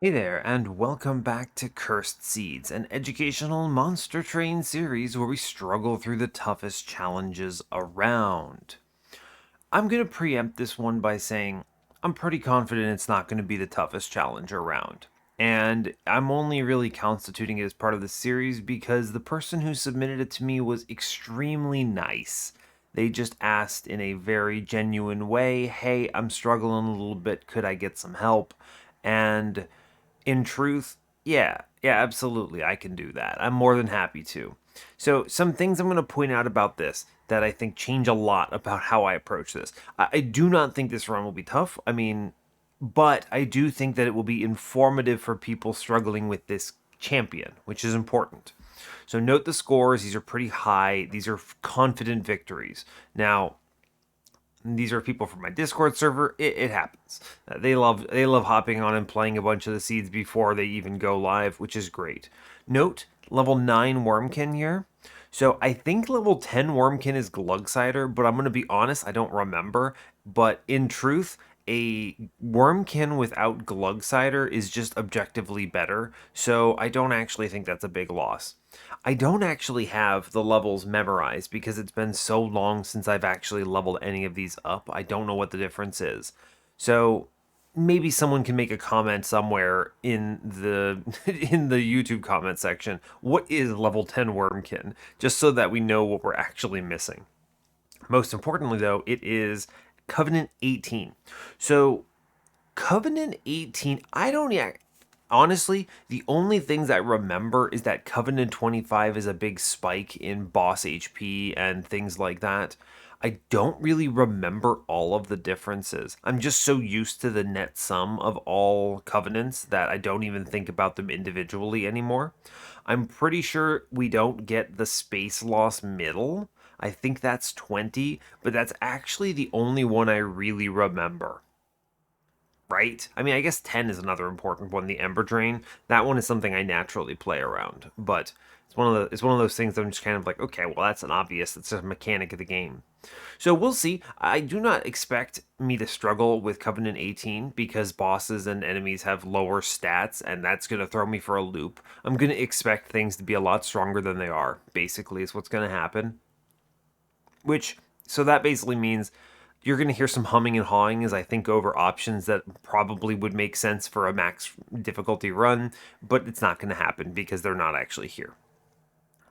Hey there, and welcome back to Cursed Seeds, an educational monster train series where we struggle through the toughest challenges around. I'm going to preempt this one by saying I'm pretty confident it's not going to be the toughest challenge around. And I'm only really constituting it as part of the series because the person who submitted it to me was extremely nice. They just asked in a very genuine way, hey, I'm struggling a little bit, could I get some help? And in truth, yeah, absolutely, I can do that. I'm more than happy to. So, some things I'm going to point out about this that I think change a lot about how I approach this. I do not think this run will be tough. But I do think that it will be informative for people struggling with this champion, which is important. So, note the scores. These are pretty high, these are confident victories. Now, these are people from my Discord server. It happens. They love hopping on and playing a bunch of the seeds before they even go live, which is great. Note level 9 Wurmkin here. So I think level 10 Wurmkin is Glugsider, but I'm going to be honest, I don't remember. But in truth, a Wurmkin without Glugsider is just objectively better, so I don't actually think that's a big loss. I don't actually have the levels memorized because it's been so long since I've actually leveled any of these up. I don't know what the difference is. So maybe someone can make a comment somewhere in the in the YouTube comment section. What is level 10 Wurmkin? Just so that we know what we're actually missing. Most importantly though, it is Covenant 18. So Covenant 18, I don't yeah, honestly, the only things I remember is that Covenant 25 is a big spike in boss HP and things like that. I don't really remember all of the differences. I'm just so used to the net sum of all covenants that I don't even think about them individually anymore. I'm pretty sure we don't get the space loss middle. I think that's 20, but that's actually the only one I really remember, right? I mean, I guess 10 is another important one, the Ember Drain. That one is something I naturally play around, but it's one of those things that I'm just kind of like, okay, well that's an obvious, it's a mechanic of the game. So we'll see. I do not expect me to struggle with Covenant 18 because bosses and enemies have lower stats and that's going to throw me for a loop. I'm going to expect things to be a lot stronger than they are, basically is what's going to happen. So that basically means you're going to hear some humming and hawing as I think over options that probably would make sense for a max difficulty run, but it's not going to happen because they're not actually here.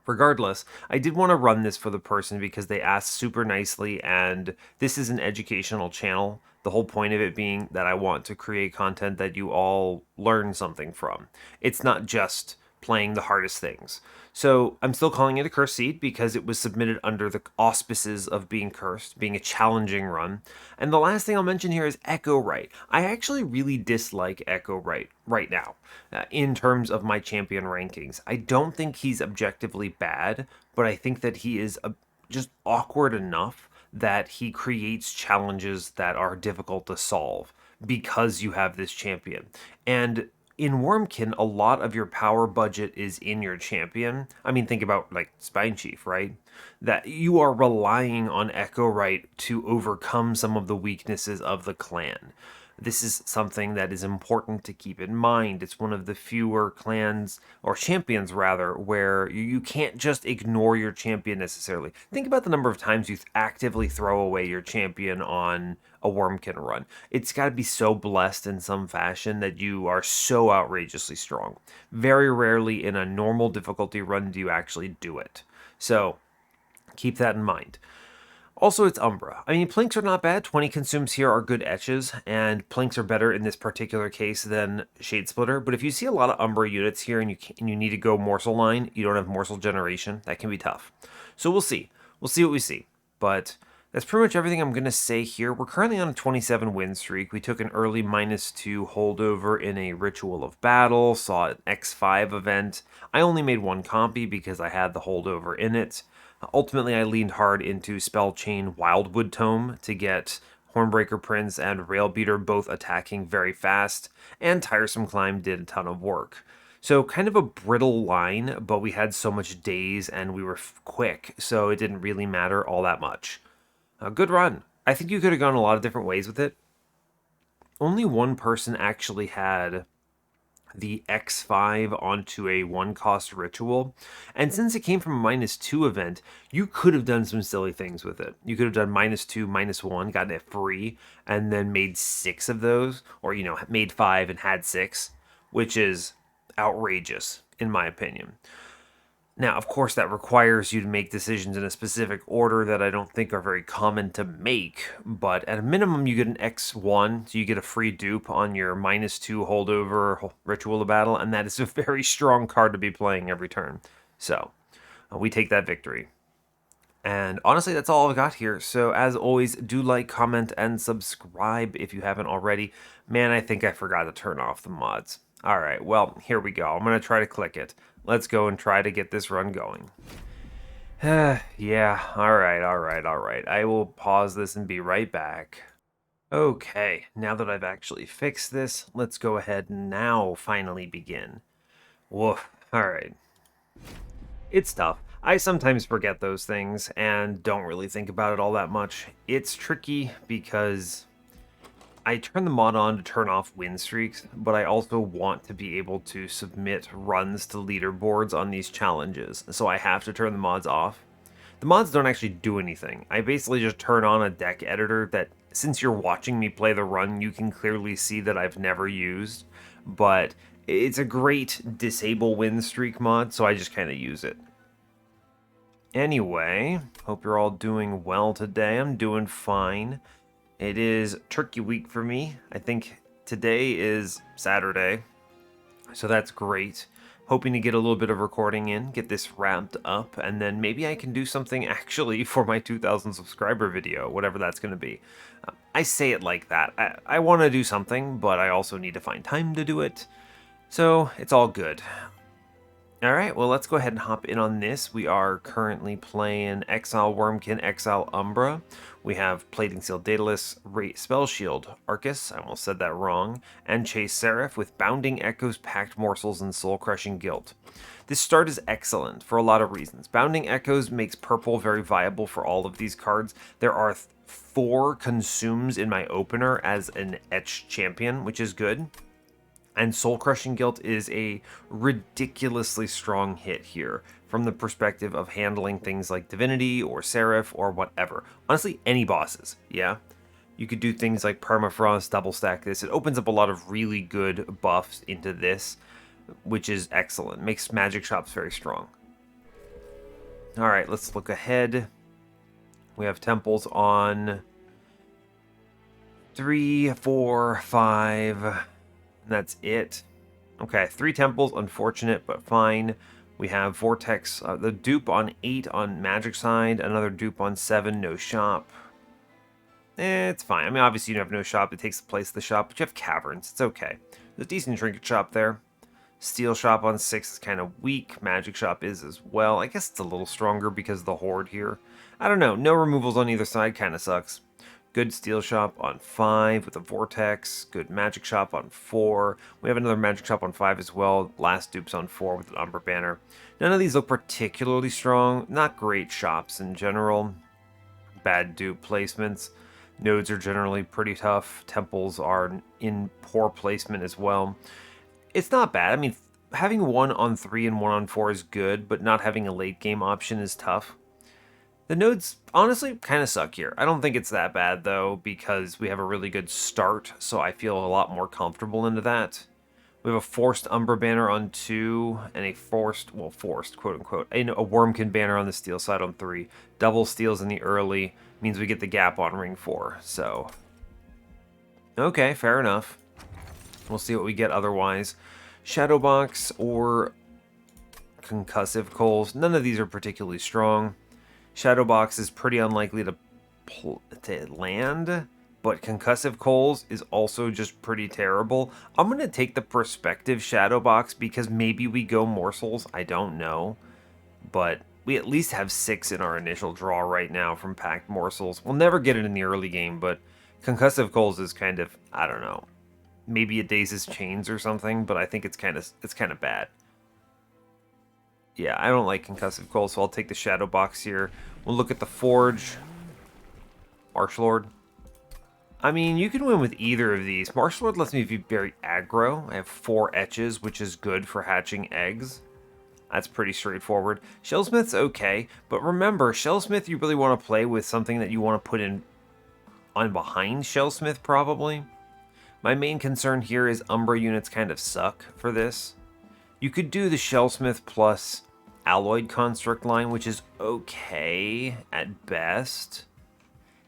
Regardless, I did want to run this for the person because they asked super nicely, and this is an educational channel. The whole point of it being that I want to create content that you all learn something from. It's not just playing the hardest things. So I'm still calling it a cursed seed because it was submitted under the auspices of being cursed, being a challenging run. And the last thing I'll mention here is Echo Right. I actually really dislike Echo right now in terms of my champion rankings. I don't think he's objectively bad, but I think that he is just awkward enough that he creates challenges that are difficult to solve because you have this champion. And in Wurmkin, a lot of your power budget is in your champion. I mean, think about like Spine Chief, right? That you are relying on Echo Right to overcome some of the weaknesses of the clan. This is something that is important to keep in mind. It's one of the fewer clans, or champions rather, where you can't just ignore your champion necessarily. Think about the number of times you actively throw away your champion on a Wurmkin run. It's got to be so blessed in some fashion that you are so outrageously strong. Very rarely in a normal difficulty run do you actually do it. So keep that in mind. Also, it's Umbra. I mean, Plinks are not bad. 20 consumes here are good etches, and Plinks are better in this particular case than Shade Splitter. But if you see a lot of Umbra units here and you need to go morsel line, you don't have morsel generation, that can be tough. So we'll see. We'll see what we see. But that's pretty much everything I'm going to say here. We're currently on a 27 win streak. We took an early -2 holdover in a Ritual of Battle, saw an X5 event. I only made one copy because I had the holdover in it. Ultimately, I leaned hard into Spell Chain Wildwood Tome to get Hornbreaker Prince and Railbeater both attacking very fast, and Tiresome Climb did a ton of work. So kind of a brittle line, but we had so much days and we were quick, so it didn't really matter all that much. A good run. I think you could have gone a lot of different ways with it. Only one person actually had the X5 onto a 1-cost ritual. And since it came from a -2 event, you could have done some silly things with it. You could have done -2, -1, gotten it free, and then made 6 of those, or, made 5 and had 6, which is outrageous, in my opinion. Now, of course, that requires you to make decisions in a specific order that I don't think are very common to make, but at a minimum, you get an X1, so you get a free dupe on your -2 holdover Ritual of Battle, and that is a very strong card to be playing every turn. So, we take that victory. And honestly, that's all I've got here. So, as always, do like, comment, and subscribe if you haven't already. Man, I think I forgot to turn off the mods. All right, well, here we go. I'm going to try to click it. Let's go and try to get this run going. Yeah, all right. I will pause this and be right back. Okay, now that I've actually fixed this, let's go ahead and now finally begin. Woof, all right. It's tough. I sometimes forget those things and don't really think about it all that much. It's tricky because I turn the mod on to turn off win streaks, but I also want to be able to submit runs to leaderboards on these challenges, so I have to turn the mods off. The mods don't actually do anything. I basically just turn on a deck editor that, since you're watching me play the run, you can clearly see that I've never used, but it's a great disable win streak mod, so I just kind of use it. Anyway, hope you're all doing well today. I'm doing fine. It is Turkey Week for me. I think today is Saturday, so that's great. Hoping to get a little bit of recording in, get this wrapped up, and then maybe I can do something actually for my 2,000 subscriber video, whatever that's going to be. I say it like that. I want to do something, but I also need to find time to do it, so it's all good. All right, well, let's go ahead and hop in on this. We are currently playing Exile Wurmkin, Exile Umbra. We have Plating Seal Daedalus, Spell Shield Arcus, I almost said that wrong, and Chase Seraph with Bounding Echoes, Packed Morsels, and Soul Crushing Guilt. This start is excellent for a lot of reasons. Bounding Echoes makes purple very viable for all of these cards. There are 4 consumes in my opener as an Etched champion, which is good. And Soul Crushing Guilt is a ridiculously strong hit here from the perspective of handling things like Divinity or Seraph or whatever. Honestly, any bosses, yeah? You could do things like Permafrost, double stack this. It opens up a lot of really good buffs into this, which is excellent. Makes magic shops very strong. Alright, let's look ahead. We have temples on 3, 4, 5... That's it. Okay, 3 temples, unfortunate, but fine. We have Vortex, the dupe on 8 on magic side, another dupe on 7, no shop. It's fine. I mean, obviously you have no shop, it takes the place of the shop, but you have caverns, it's okay. There's a decent trinket shop there. Steel shop on 6 is kind of weak, magic shop is as well. I guess it's a little stronger because of the horde here. I don't know, no removals on either side kind of sucks. Good steel shop on 5 with a vortex. Good magic shop on 4. We have another magic shop on 5 as well. Last dupes on 4 with an Umbra banner. None of these look particularly strong. Not great shops in general. Bad dupe placements. Nodes are generally pretty tough. Temples are in poor placement as well. It's not bad. I mean, having 1 on 3 and 1 on 4 is good, but not having a late game option is tough. The nodes, honestly, kind of suck here. I don't think it's that bad, though, because we have a really good start, so I feel a lot more comfortable into that. We have a forced Umbra banner on 2, and a forced, quote-unquote, a Wurmkin banner on the steel side on 3. Double steals in the early means we get the gap on ring 4, so... Okay, fair enough. We'll see what we get otherwise. Shadowbox or Concussive Coals. None of these are particularly strong. Shadowbox is pretty unlikely to land, but Concussive Coals is also just pretty terrible. I'm going to take the Perspective Shadowbox because maybe we go Morsels. I don't know. But we at least have 6 in our initial draw right now from Packed Morsels. We'll never get it in the early game, but Concussive Coals is kind of, I don't know. Maybe it dazes chains or something, but I think it's kind of bad. Yeah, I don't like Concussive Coal, so I'll take the Shadow Box here. We'll look at the Forge. Archlord. I mean, you can win with either of these. Martial Lord lets me be very aggro. I have 4 etches, which is good for hatching eggs. That's pretty straightforward. Shellsmith's okay, but remember, Shellsmith you really want to play with something that you want to put in on behind Shellsmith, probably. My main concern here is Umbra units kind of suck for this. You could do the Shellsmith plus Alloyed Construct line, which is okay at best.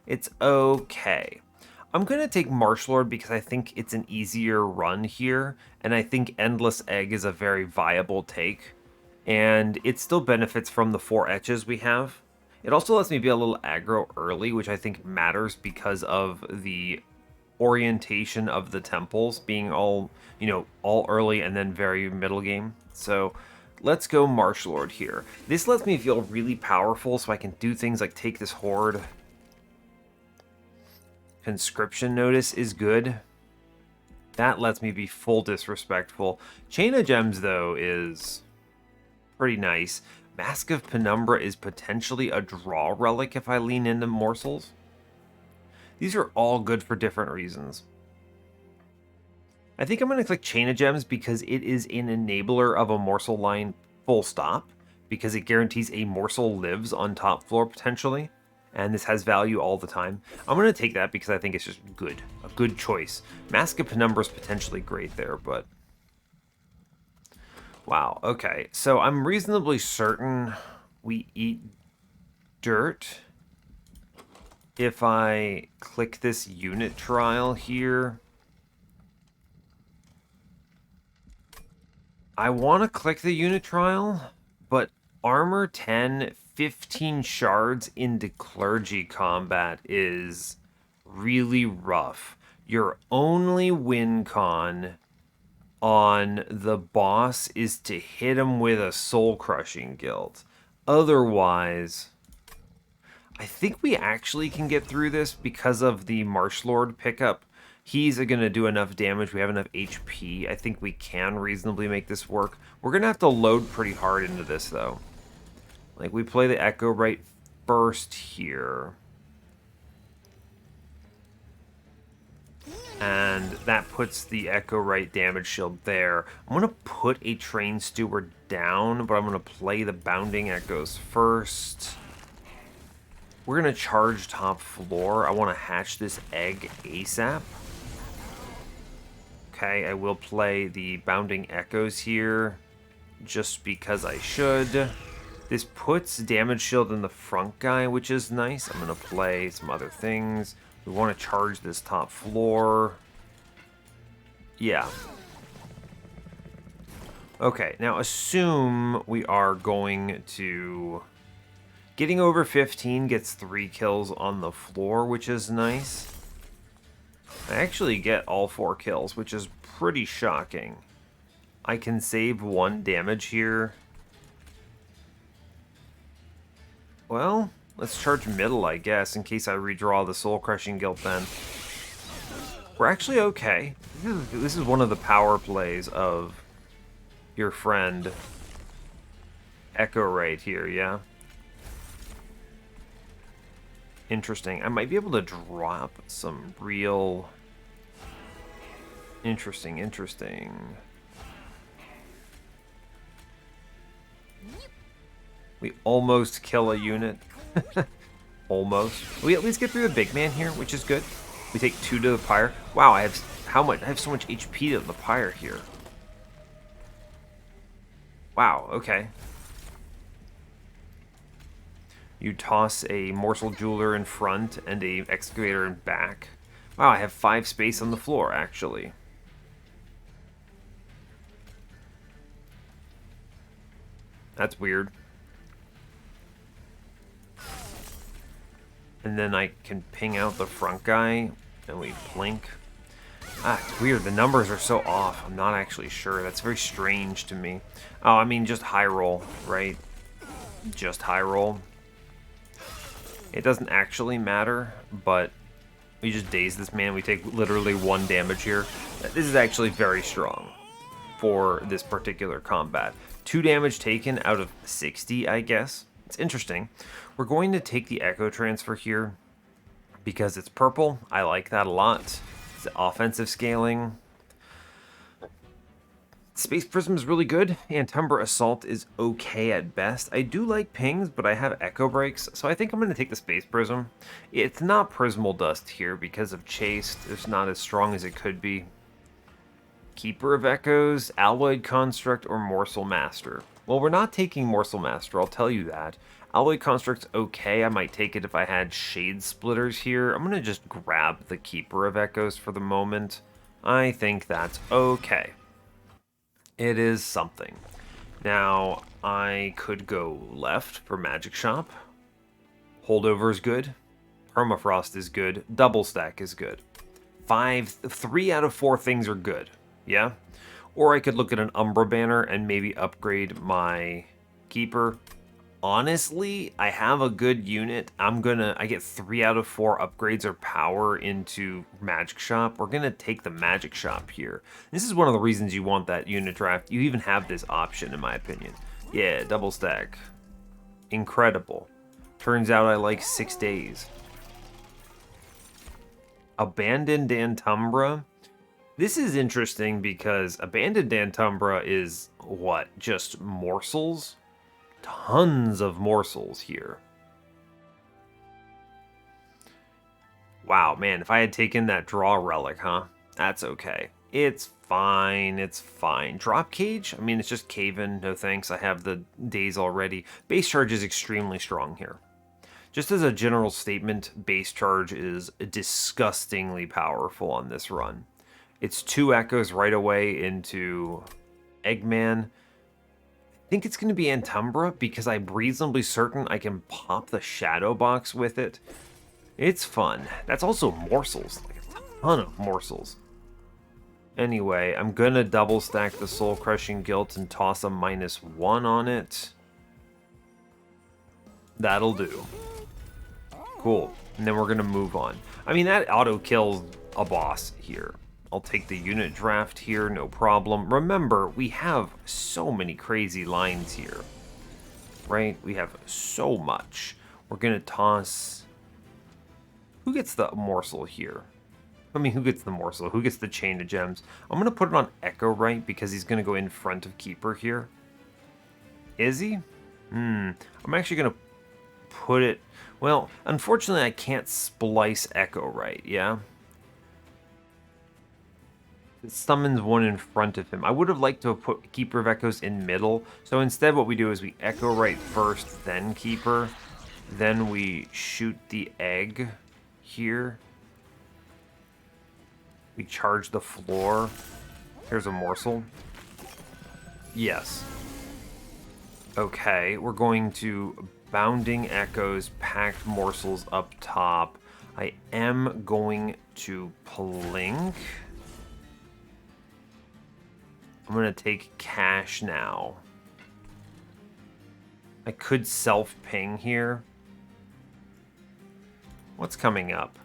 It's okay. I'm going to take Martial Lord because I think it's an easier run here, and I think Endless Egg is a very viable take. And it still benefits from the 4 etches we have. It also lets me be a little aggro early, which I think matters because of the orientation of the temples being all, you know, all early and then very middle game. So let's go Martial Lord here. This lets me feel really powerful, so I can do things like take this horde. Conscription Notice is good. That lets me be full disrespectful. Chain of Gems, though, is pretty nice. Mask of Penumbra is potentially a draw relic if I lean into morsels. These are all good for different reasons. I think I'm going to click Chain of Gems because it is an enabler of a morsel line full stop, because it guarantees a morsel lives on top floor potentially, and this has value all the time. I'm going to take that because I think it's just good. A good choice. Mask of Penumbra is potentially great there, but... Wow, okay. So I'm reasonably certain we eat dirt. If I click this unit trial here... I want to click the unit trial, but armor 10, 15 shards into clergy combat is really rough. Your only win con on the boss is to hit him with a soul crushing guild. Otherwise, I think we actually can get through this because of the Martial Lord pickup. He's going to do enough damage. We have enough HP. I think we can reasonably make this work. We're going to have to load pretty hard into this, though. Like, we play the Echo right first here. And that puts the Echo right damage shield there. I'm going to put a Train Steward down, but I'm going to play the Bounding Echoes first. We're going to charge top floor. I want to hatch this egg ASAP. Okay, I will play the Bounding Echoes here, just because I should. This puts damage shield in the front guy, which is nice. I'm going to play some other things. We want to charge this top floor. Yeah. Okay, now assume we are going to... Getting over 15 gets 3 kills on the floor, which is nice. I actually get all 4 kills, which is pretty shocking. I can save 1 damage here. Well, let's charge middle, I guess, in case I redraw the Soul Crushing Guild then. We're actually okay. This is one of the power plays of your friend Echo right here, yeah? Interesting. I might be able to drop some real... Interesting. We almost kill a unit. Almost. We at least get through the big man here, which is good. We take 2 to the pyre. Wow, I have how much? I have so much HP to the pyre here. Wow, okay. You toss a morsel jeweler in front and a excavator in back. Wow, I have 5 space on the floor, actually. That's weird. And then I can ping out the front guy, and we blink. Ah, it's weird. The numbers are so off. I'm not actually sure. That's very strange to me. Oh, I mean, just high roll, right? Just high roll. It doesn't actually matter, but we just daze this man. We take literally 1 damage here. This is actually very strong for this particular combat. 2 damage taken out of 60, I guess. It's interesting. We're going to take the Echo Transfer here because it's purple. I like that a lot. It's offensive scaling. Space Prism is really good, and Umbra Assault is okay at best. I do like pings, but I have Echo Breaks, so I think I'm going to take the Space Prism. It's not Prismal Dust here because of Chased. It's not as strong as it could be. Keeper of Echoes, Alloyed Construct, or Morsel Master. Well, we're not taking Morsel Master, I'll tell you that. Alloyed Construct's okay, I might take it if I had Shade Splitters here. I'm going to just grab the Keeper of Echoes for the moment. I think that's okay. It is something. Now, I could go left for Magic Shop. Holdover is good. Permafrost is good. Double Stack is good. 3 out of 4 things are good. Yeah? Or I could look at an Umbra banner and maybe upgrade my Keeper. Honestly, I have a good unit. I get 3 out of 4 upgrades or power into Magic Shop. We're gonna take the Magic Shop here. This is one of the reasons you want that unit draft. You even have this option, in my opinion. Yeah, double stack. Incredible. Turns out I like 6 days. Abandoned Antumbra. This is interesting because Abandoned Antumbra is what? Just morsels? Tons of morsels here. Wow, man, if I had taken that draw relic, huh? That's okay. It's fine, it's fine. Drop cage? I mean, it's just cave-in, no thanks. I have the days already. Base charge is extremely strong here. Just as a general statement, base charge is disgustingly powerful on this run. It's 2 echoes right away into Eggman. I think it's going to be Antumbra because I'm reasonably certain I can pop the Shadow Box with it. It's fun. That's also morsels, like a ton of morsels. Anyway, I'm going to double stack the Soul Crushing Guilt and toss a -1 on it. That'll do. Cool. And then we're going to move on. I mean, that auto kills a boss here. I'll take the unit draft here, no problem. Remember, we have so many crazy lines here, right? We have so much. We're going to toss... Who gets the morsel here? I mean, who gets the morsel? Who gets the chain of gems? I'm going to put it on Echo Right because he's going to go in front of Keeper here. Is he? I'm actually going to put it... Well, unfortunately, I can't splice Echo Right, yeah? It summons one in front of him. I would have liked to have put Keeper of Echoes in middle. So instead what we do is we Echo Right first, then Keeper. Then we shoot the egg here. We charge the floor. Here's a morsel. Yes. Okay, we're going to Bounding Echoes, Packed Morsels up top. I am going to Plink. I'm going to take cash now. I could self-ping here. What's coming up?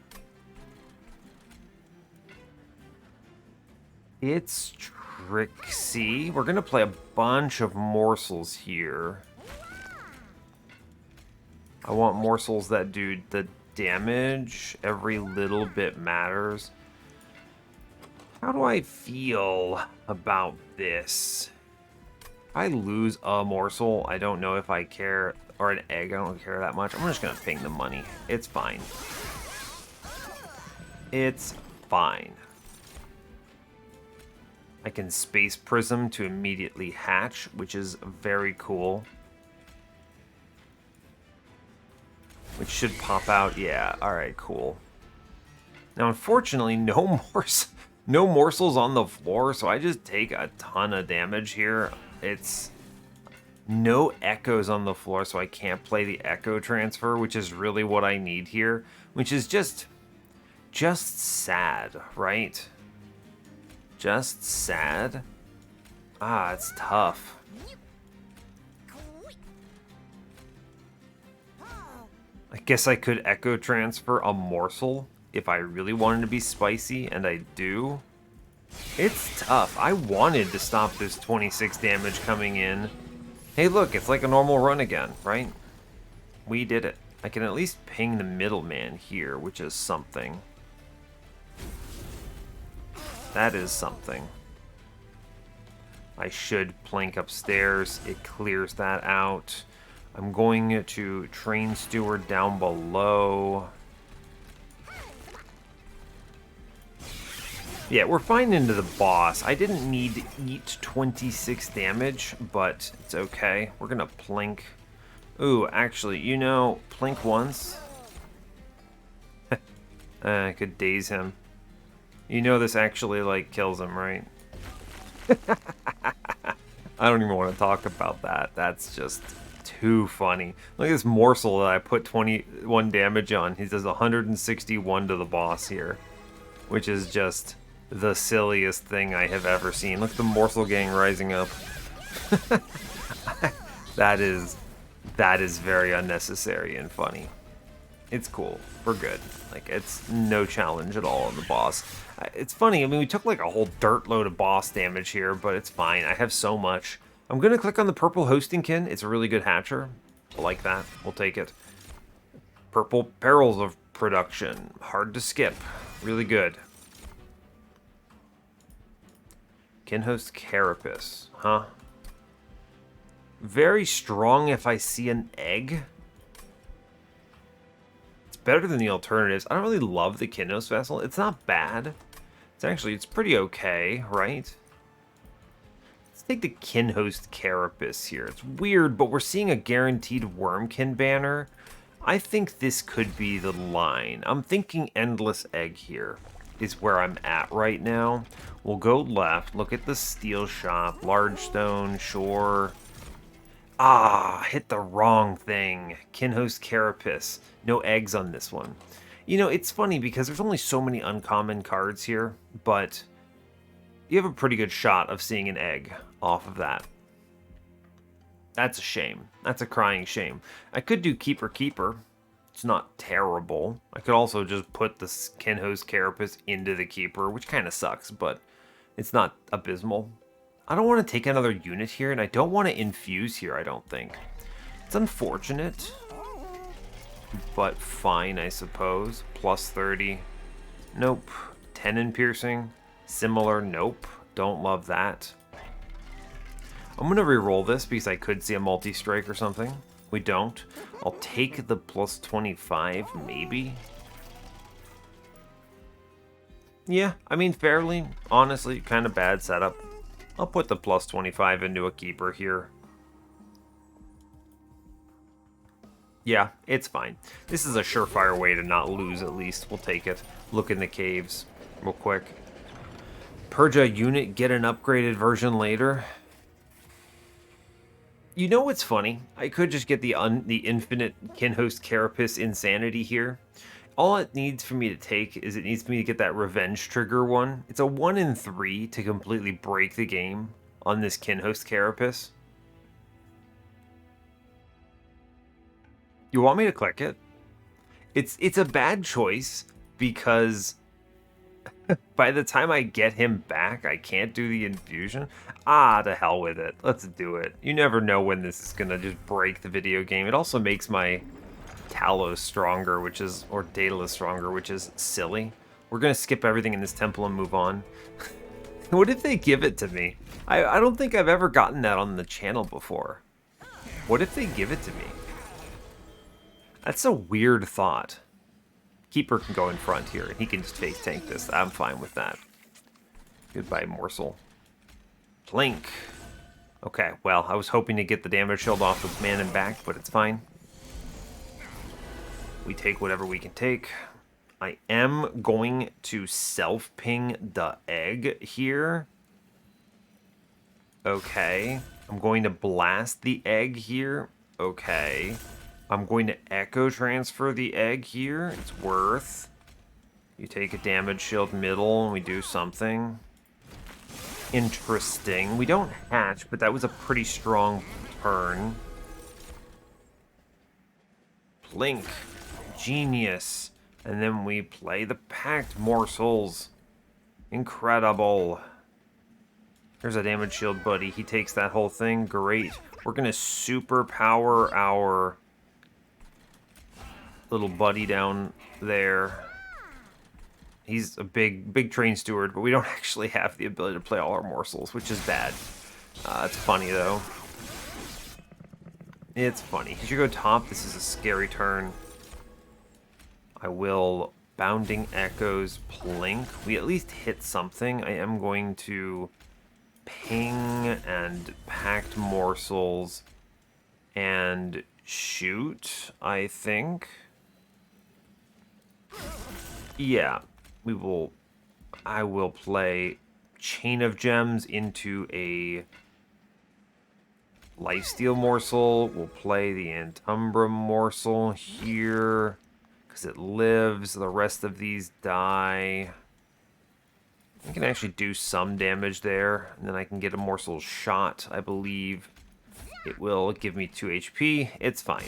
It's Trixie. We're going to play a bunch of morsels here. I want morsels that do the damage. Every little bit matters. How do I feel about this? If I lose a morsel, I don't know if I care, or an egg, I don't care that much. I'm just gonna ping the money. It's fine. It's fine. I can Space Prism to immediately hatch, which is very cool. Which should pop out, yeah, alright, cool. Now, unfortunately, no morsels on the floor, so I just take a ton of damage here. It's no echoes on the floor, so I can't play the echo transfer, which is really what I need here, which is just sad, right? Just sad. Ah, it's tough. I guess I could echo transfer a morsel if I really wanted to be spicy, and I do. It's tough. I wanted to stop this 26 damage coming in. Hey, look, it's like a normal run again, right? We did it. I can at least ping the middleman here, which is something. That is something. I should plink upstairs. It clears that out. I'm going to train steward down below. Yeah, we're fine into the boss. I didn't need to eat 26 damage, but it's okay. We're gonna plink. Ooh, actually, you know, plink once. I could daze him. You know this actually, like, kills him, right? I don't even want to talk about that. That's just too funny. Look at this morsel that I put 21 damage on. He does 161 to the boss here, which is just the silliest thing I have ever seen. Look at the morsel gang rising up. That is very unnecessary and funny. It's cool. We're good. Like, it's no challenge at all on the boss. It's funny. I mean, we took like a whole dirt load of boss damage here, but it's fine. I have so much. I'm going to click on the purple hosting kin. It's a really good hatcher. I like that. We'll take it. Purple Perils of Production. Hard to skip. Really good. Kin host Carapace. Huh? Very strong if I see an egg. It's better than the alternatives. I don't really love the Kinhost Vessel. It's not bad. It's pretty okay, right? Let's take the Kinhost Carapace here. It's weird, but we're seeing a guaranteed Wurmkin banner. I think this could be the line. I'm thinking Endless Egg here is where I'm at right now. We'll go left, look at the steel shop, large stone, sure. Ah, hit the wrong thing. Kinhost Carapace. No eggs on this one. You know, it's funny because there's only so many uncommon cards here, but you have a pretty good shot of seeing an egg off of that. That's a shame. That's a crying shame. I could do Keeper Keeper. It's not terrible. I could also just put the Kinhost Carapace into the Keeper, which kind of sucks, but it's not abysmal. I don't want to take another unit here, and I don't want to infuse here, I don't think. It's unfortunate, but fine, I suppose. Plus 30. Nope. 10 in piercing. Similar. Nope. Don't love that. I'm going to re-roll this because I could see a multi-strike or something. We don't. I'll take the plus 25, maybe. Yeah, I mean, fairly, honestly, kind of bad setup. I'll put the plus 25 into a keeper here. Yeah, it's fine. This is a surefire way to not lose, at least. We'll take it. Look in the caves real quick. Purge a unit, get an upgraded version later. You know what's funny? I could just get the infinite Kinhost Carapace insanity here. All it needs for me to take is it needs for me to get that revenge trigger one. It's a 1 in 3 to completely break the game on this Kinhost Carapace. You want me to click it? It's a bad choice because by the time I get him back, I can't do the infusion. Ah, to hell with it. Let's do it. You never know when this is gonna just break the video game. It also makes my Talos stronger, or Daedalus stronger, which is silly. We're gonna skip everything in this temple and move on. What if they give it to me? I don't think I've ever gotten that on the channel before. What if they give it to me? That's a weird thought. Keeper can go in front here, and he can just face tank this. I'm fine with that. Goodbye, morsel. Plink. Okay, well, I was hoping to get the damage shield off with man and back, but it's fine. We take whatever we can take. I am going to self-ping the egg here. Okay. I'm going to blast the egg here. Okay. I'm going to echo transfer the egg here. It's worth. You take a damage shield middle and we do something. Interesting. We don't hatch, but that was a pretty strong turn. Plink. Genius. And then we play the packed morsels. Incredible. There's a damage shield buddy. He takes that whole thing. Great. We're going to superpower our little buddy down there. He's a big train steward, but we don't actually have the ability to play all our morsels, which is bad. It's funny, though. It's funny. He should go top. This is a scary turn. I will Bounding Echoes Plink. We at least hit something. I am going to ping and packed morsels and shoot, I think. Yeah, I will play Chain of Gems into a Lifesteal morsel. We'll play the Umbra morsel here because it lives. The rest of these die. I can actually do some damage there, and then I can get a morsel shot, I believe. It will give me 2 HP. It's fine.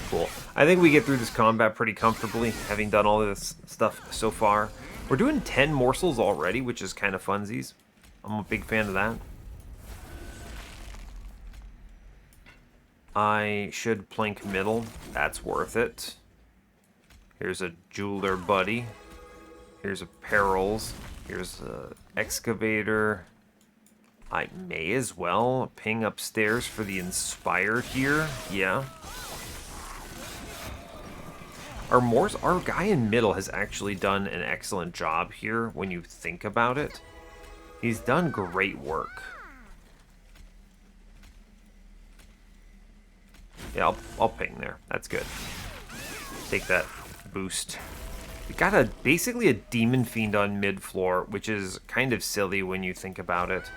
Cool. I think we get through this combat pretty comfortably, having done all this stuff so far. We're doing 10 morsels already, which is kind of funsies. I'm a big fan of that. I should plink middle. That's worth it. Here's a jeweler buddy. Here's a perils. Here's a excavator. I may as well ping upstairs for the inspire here. Yeah. Our guy in middle has actually done an excellent job here when you think about it. He's done great work. Yeah, I'll ping there. That's good. Take that boost. We got basically a Demon Fiend on mid floor, which is kind of silly when you think about it.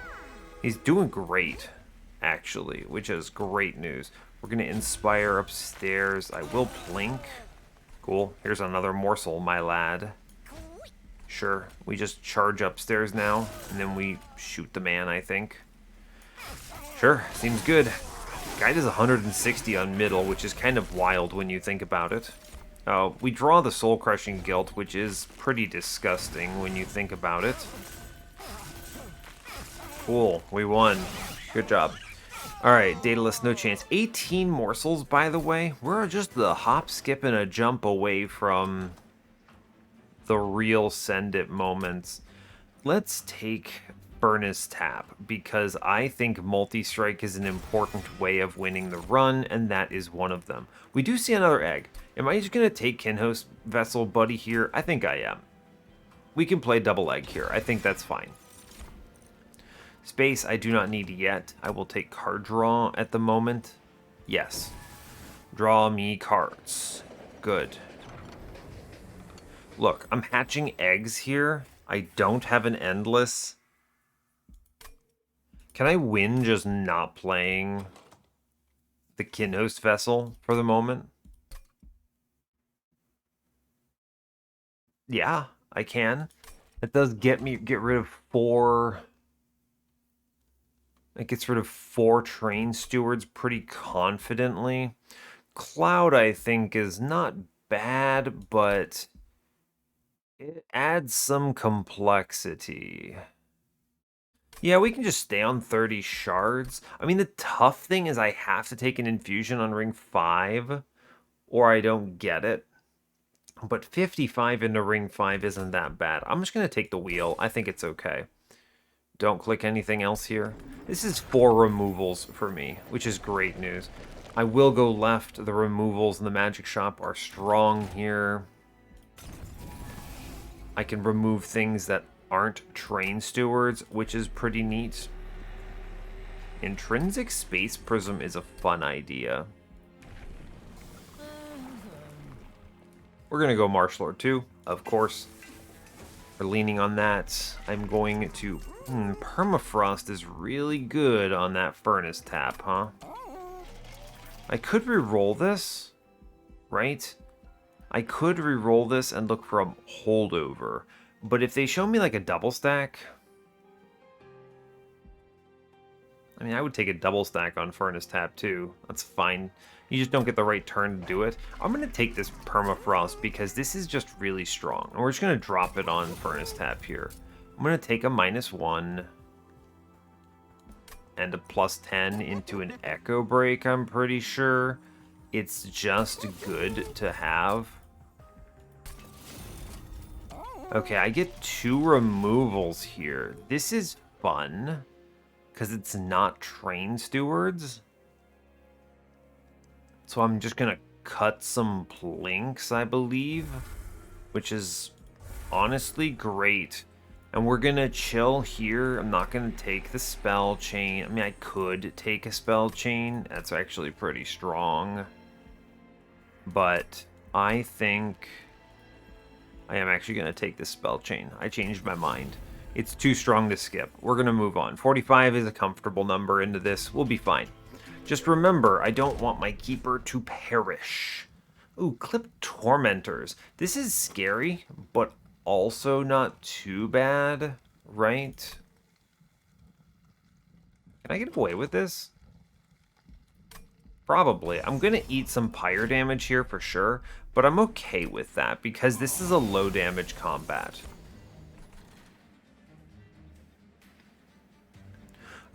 He's doing great, actually, which is great news. We're going to inspire upstairs. I will plink. Cool. Here's another morsel, my lad. Sure. We just charge upstairs now, and then we shoot the man, I think. Sure. Seems good. Guy does 160 on middle, which is kind of wild when you think about it. We draw the Soul Crushing Guilt, which is pretty disgusting when you think about it. Cool, we won. Good job. Alright, Daedalus, no chance. 18 morsels, by the way. We're just the hop, skip, and a jump away from the real send-it moments. Let's take Furnace Tap, because I think multi-strike is an important way of winning the run, and that is one of them. We do see another egg. Am I just going to take Kinhost Vessel Buddy here? I think I am. We can play double egg here. I think that's fine. Space I do not need yet. I will take card draw at the moment. Yes. Draw me cards. Good. Look, I'm hatching eggs here. I don't have an endless. Can I win just not playing the Kinhost Vessel for the moment? Yeah, I can. It does get rid of 4. It gets rid of 4 train stewards pretty confidently. Cloud, I think, is not bad, but it adds some complexity. Yeah, we can just stay on 30 shards. I mean, the tough thing is I have to take an infusion on ring 5, or I don't get it. But 55 into ring 5 isn't that bad. I'm just going to take the wheel. I think it's okay. Don't click anything else here. This is 4 removals for me, which is great news. I will go left. The removals in the magic shop are strong here. I can remove things that aren't train stewards, which is pretty neat. Intrinsic Space Prism is a fun idea. We're going to go Marsh Lord 2, of course. We're leaning on that. I'm going to... Permafrost is really good on that Furnace Tap, huh? I could re-roll this, right? I could re-roll this and look for a holdover. But if they show me like a double stack... I mean, I would take a double stack on Furnace Tap too. That's fine. You just don't get the right turn to do it. I'm going to take this Permafrost because this is just really strong. And we're just going to drop it on Furnace Tap here. I'm going to take a -1 and a +10 into an Echo Break, I'm pretty sure. It's just good to have. Okay, I get 2 removals here. This is fun, because it's not train stewards. So I'm just going to cut some plinks, I believe, which is honestly great. And we're going to chill here. I'm not going to take the spell chain. I mean, I could take a spell chain. That's actually pretty strong. But I think I am actually going to take this spell chain. I changed my mind. It's too strong to skip. We're going to move on. 45 is a comfortable number into this. We'll be fine. Just remember, I don't want my keeper to perish. Ooh, clip tormentors. This is scary, but also not too bad, right? Can I get away with this? Probably. I'm going to eat some pyre damage here for sure, but I'm okay with that because this is a low damage combat.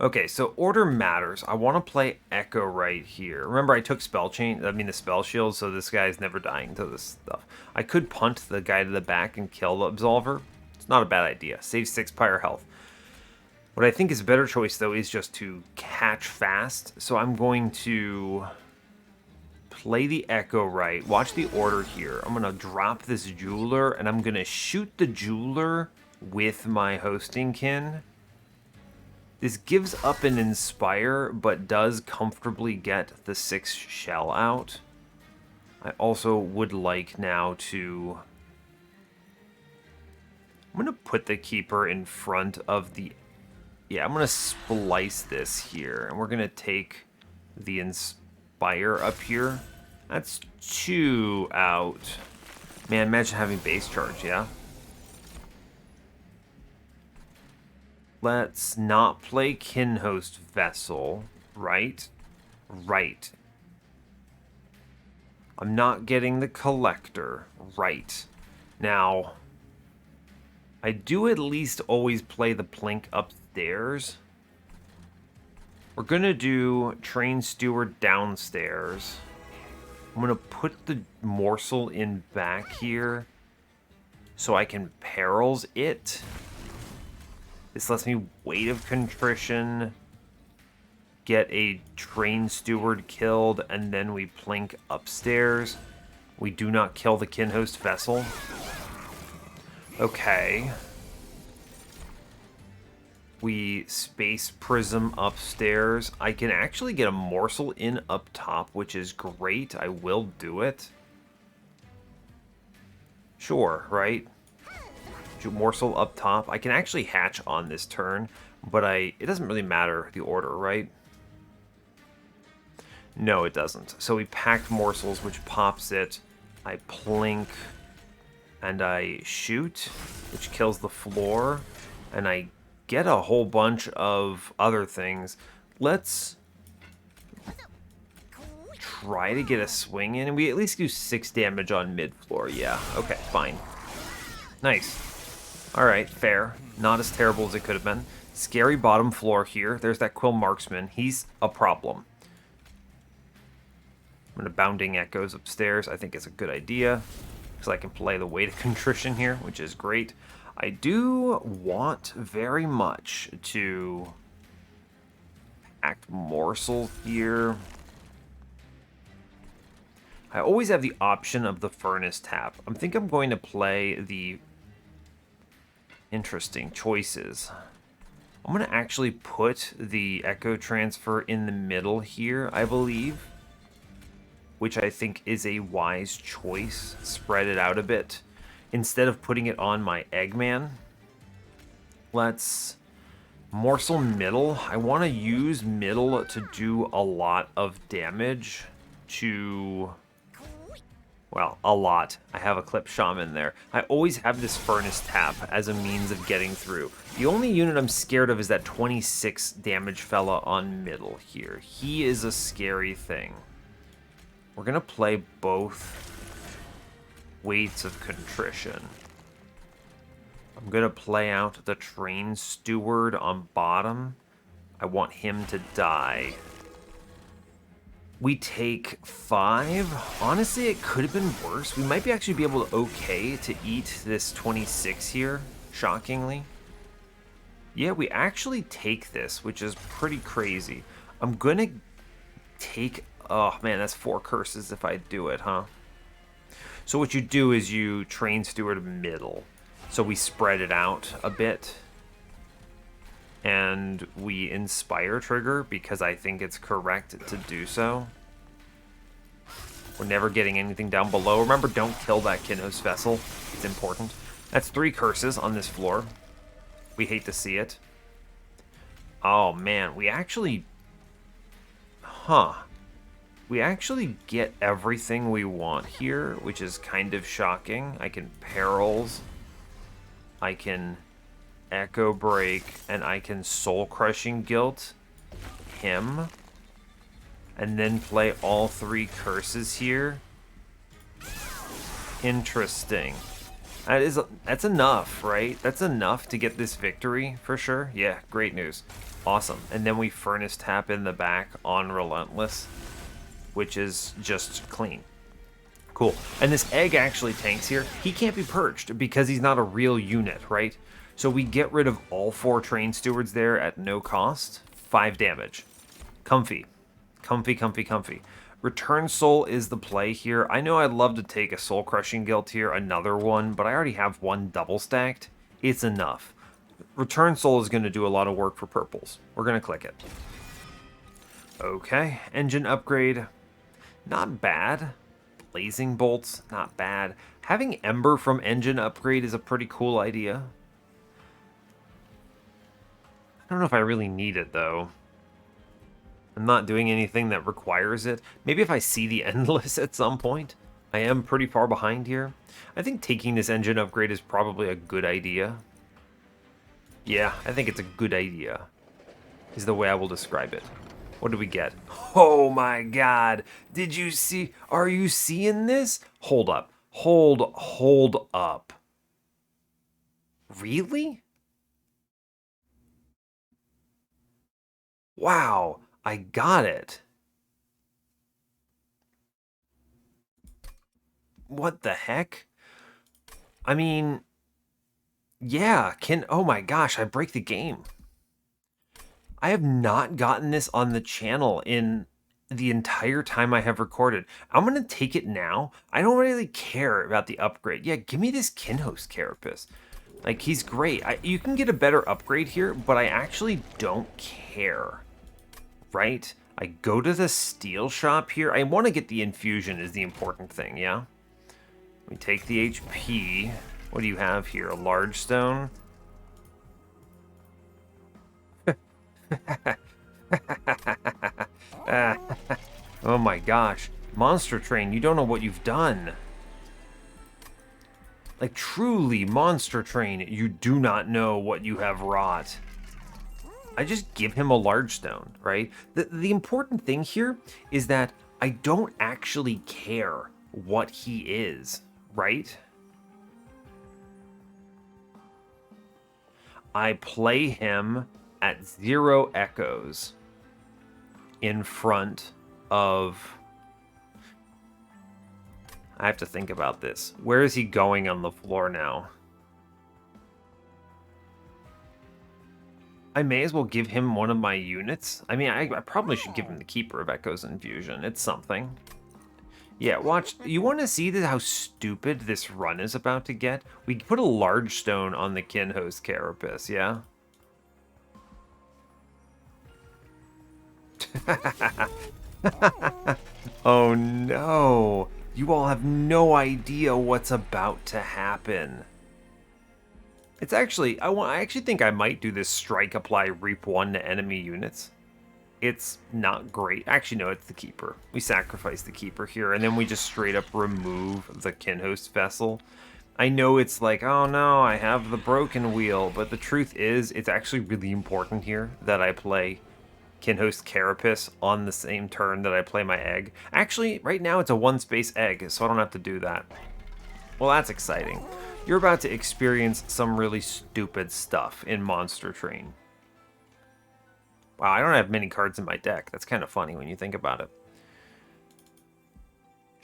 Okay, so order matters. I want to play Echo right here. Remember, I took the spell shield, so this guy's never dying to this stuff. I could punt the guy to the back and kill the Absolver. It's not a bad idea. Save 6 pyre health. What I think is a better choice, though, is just to catch fast. So I'm going to play the Echo right. Watch the order here. I'm going to drop this Jeweler, and I'm going to shoot the Jeweler with my Hosting Kin. This gives up an Inspire, but does comfortably get the 6 shell out. I also would like now to... I'm going to put the Keeper in front of the... Yeah, I'm going to splice this here. And we're going to take the Inspire up here. That's 2 out. Man, imagine having base charge, yeah? Let's not play Kinhost Vessel, right? Right. I'm not getting the Collector, right. Now, I do at least always play the Plink upstairs. We're going to do Train Steward downstairs. I'm going to put the morsel in back here so I can perils it. This lets me Weight of Contrition, get a Train Steward killed, and then we plink upstairs. We do not kill the Kinhost Vessel. Okay. We Space Prism upstairs. I can actually get a morsel in up top, which is great. I will do it. Sure, right? Morsel up top. I can actually hatch on this turn, but it doesn't really matter the order, right? No, it doesn't. So we packed morsels, which pops it. I plink, and I shoot, which kills the floor, and I get a whole bunch of other things. Let's try to get a swing in, and we at least do 6 damage on mid-floor. Yeah, okay, fine. Nice. Alright, fair. Not as terrible as it could have been. Scary bottom floor here. There's that Quill Marksman. He's a problem. I'm going to Bounding Echoes upstairs. I think it's a good idea, because I can play the Weight of Contrition here, which is great. I do want very much to act morsel here. I always have the option of the Furnace Tap. I think I'm going to play the... Interesting choices. I'm going to actually put the Echo Transfer in the middle here, I believe, which I think is a wise choice. Spread it out a bit instead of putting it on my Eggman. Let's morsel middle. I want to use middle to do a lot of damage to... Well, a lot. I have a Clip Shaman there. I always have this Furnace Tap as a means of getting through. The only unit I'm scared of is that 26 damage fella on middle here. He is a scary thing. We're going to play both Weights of Contrition. I'm going to play out the Train Steward on bottom. I want him to die. We take 5. Honestly, it could have been worse. We might actually be able to okay to eat this 26 here, shockingly. Yeah, we actually take this, which is pretty crazy. I'm gonna take... Oh, man, that's 4 curses if I do it, huh? So what you do is you train steward middle. So we spread it out a bit. And we inspire trigger because I think it's correct to do so. We're never getting anything down below. Remember, don't kill that Kinhost vessel. It's important. That's 3 curses on this floor. We hate to see it. Oh, man. We actually... Huh. We actually get everything we want here, which is kind of shocking. I can Perils. I can Echo Break. And I can Soul Crushing Guilt him. And then play all 3 curses here. Interesting. That's enough, right? That's enough to get this victory, for sure. Yeah, great news. Awesome. And then we Furnace Tap in the back on Relentless, which is just clean. Cool. And this egg actually tanks here. He can't be purged because he's not a real unit, right? So we get rid of all 4 train stewards there at no cost. 5 damage. Comfy. Comfy, comfy, comfy. Return Soul is the play here. I know I'd love to take a Soul Crushing Guilt here, another one, but I already have 1 double stacked. It's enough. Return Soul is going to do a lot of work for purples. We're going to click it. Okay, engine upgrade. Not bad. Blazing Bolts, not bad. Having Ember from engine upgrade is a pretty cool idea. I don't know if I really need it, though. I'm not doing anything that requires it. Maybe if I see the Endless at some point. I am pretty far behind here. I think taking this engine upgrade is probably a good idea. Yeah, I think it's a good idea, is the way I will describe it. What do we get? Oh my god. Did you see? Are you seeing this? Hold up. Hold up. Really? Wow. I got it. What the heck? I mean, yeah, oh my gosh, I break the game. I have not gotten this on the channel in the entire time I have recorded. I'm going to take it now. I don't really care about the upgrade. Yeah, give me this Kinhost Carapace. Like, he's great. You can get a better upgrade here, but I actually don't care. Right? I go to the steel shop here. I want to get the infusion is the important thing, yeah? We take the HP. What do you have here? A large stone? Oh my gosh. Monster Train, you don't know what you've done. Like, truly, Monster Train, you do not know what you have wrought. I just give him a large stone, right? The important thing here is that I don't actually care what he is, right? I play him at 0 echoes in front of... I have to think about this. Where is he going on the floor now? I may as well give him one of my units. I mean, I probably should give him the Keeper of Echoes Infusion. It's something. Yeah, watch. You want to see how stupid this run is about to get? We put a large stone on the Kinhost Carapace, yeah? Oh no. You all have no idea what's about to happen. It's actually, I actually think I might do this strike, apply, reap 1 to enemy units. It's not great. Actually, no, it's the Keeper. We sacrifice the Keeper here, and then we just straight up remove the Kinhost vessel. I know it's like, oh no, I have the broken wheel, but the truth is, it's actually really important here that I play Kinhost Carapace on the same turn that I play my egg. Actually, right now it's a 1-space egg, so I don't have to do that. Well, that's exciting. You're about to experience some really stupid stuff in Monster Train. Wow, I don't have many cards in my deck. That's kind of funny when you think about it.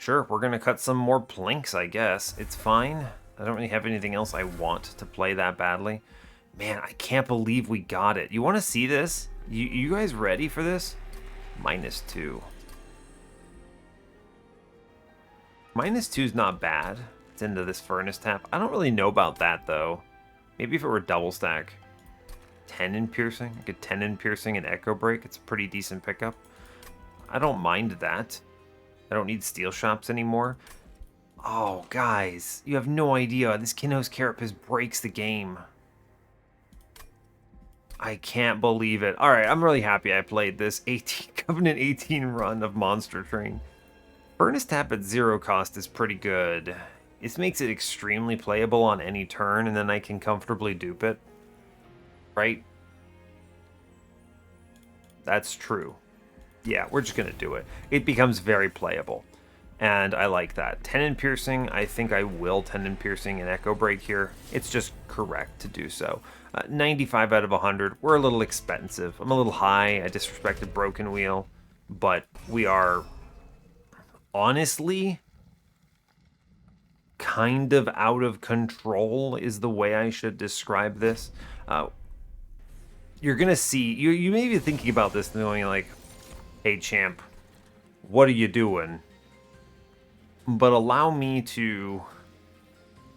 Sure, we're gonna cut some more plinks, I guess. It's fine. I don't really have anything else I want to play that badly. Man, I can't believe we got it. You want to see this? You guys ready for this? -2. -2 is not bad. It's into this furnace tap. I don't really know about that, though. Maybe if it were double stack. 10 in piercing. I get 10 in piercing and echo break. It's a pretty decent pickup. I don't mind that. I don't need steel shops anymore. Oh, guys, you have no idea. This Kinho's Carapace breaks the game. I can't believe it. All right, I'm really happy I played this 18 Covenant 18 run of Monster Train. Furnace Tap at 0 cost is pretty good. This makes it extremely playable on any turn, and then I can comfortably dupe it. Right? That's true. Yeah, we're just going to do it. It becomes very playable, and I like that. 10 in piercing, I think I will 10 in piercing and echo break here. It's just correct to do so. 95 out of 100. We're a little expensive. I'm a little high. I disrespected Broken Wheel, but we are honestly kind of out of control is the way I should describe this. You're going to see, you may be thinking about this and going like, hey champ, what are you doing? But allow me to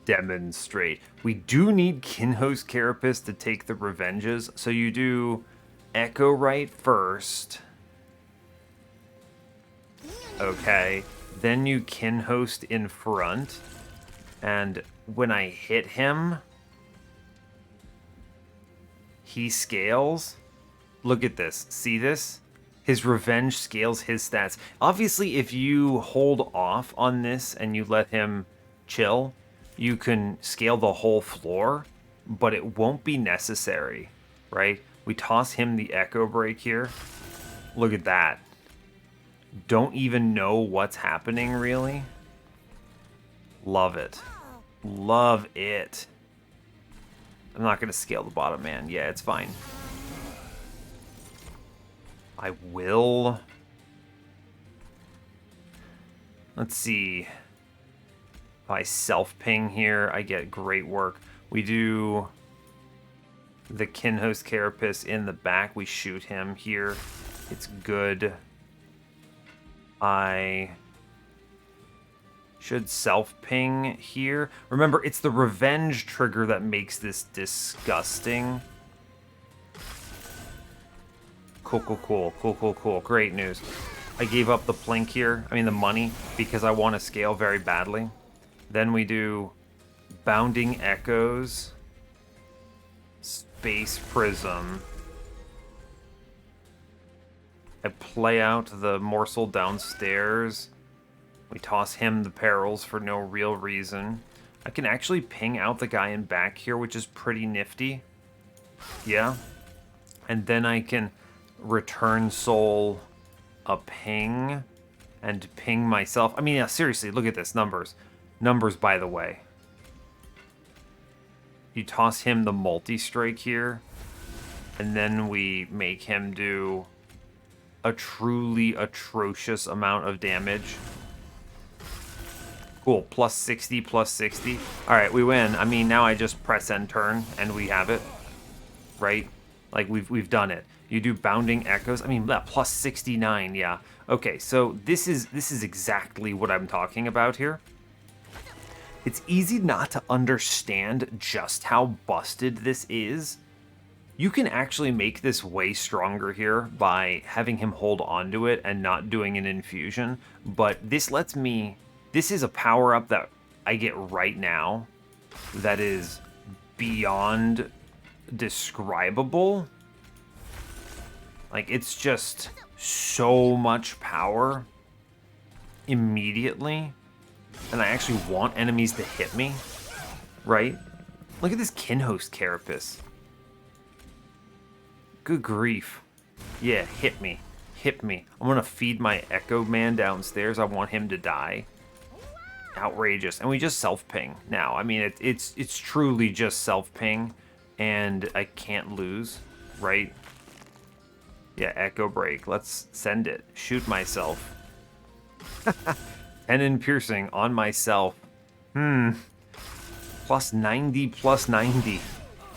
demonstrate. We do need Kinho's Carapace to take the revenges, so you do Echo Right first. Okay, then you Kinhost in front, and when I hit him, he scales. Look at this. See this? His revenge scales his stats. Obviously, if you hold off on this and you let him chill, you can scale the whole floor, but it won't be necessary, right? We toss him the Echo Break here. Look at that. Don't even know what's happening, really. Love it. Love it. I'm not going to scale the bottom man. Yeah, it's fine. I will. Let's see. If I self-ping here, I get great work. We do the Kinho's Carapace in the back. We shoot him here. It's good. I should self-ping here. Remember, it's the revenge trigger that makes this disgusting. Cool. Great news. I gave up the plink here. I mean, the money, because I want to scale very badly. Then we do Bounding Echoes, Space Prism. I play out the morsel downstairs. We toss him the perils for no real reason. I can actually ping out the guy in back here, which is pretty nifty. Yeah. And then I can return soul a ping and ping myself. I mean, yeah, seriously, look at this. Numbers. Numbers, by the way. You toss him the multi-strike here, and then we make him do a truly atrocious amount of damage. Cool, plus 60, plus 60. All right, we win. I mean, now I just press end turn, and we have it, right? Like, we've done it. You do Bounding Echoes. I mean, plus 69, yeah. Okay, so this is exactly what I'm talking about here. It's easy not to understand just how busted this is. You can actually make this way stronger here by having him hold onto it and not doing an infusion. But this lets me... This is a power-up that I get right now that is beyond describable. Like, it's just so much power immediately. And I actually want enemies to hit me, right? Look at this Kinho's Carapace. Good grief. Yeah, hit me. Hit me. I'm going to feed my Echo Man downstairs. I want him to die. Outrageous. And we just self-ping now. I mean, it's truly just self-ping, and I can't lose, right? Yeah, Echo Break. Let's send it. Shoot myself. 10 in piercing on myself. Plus 90, plus 90.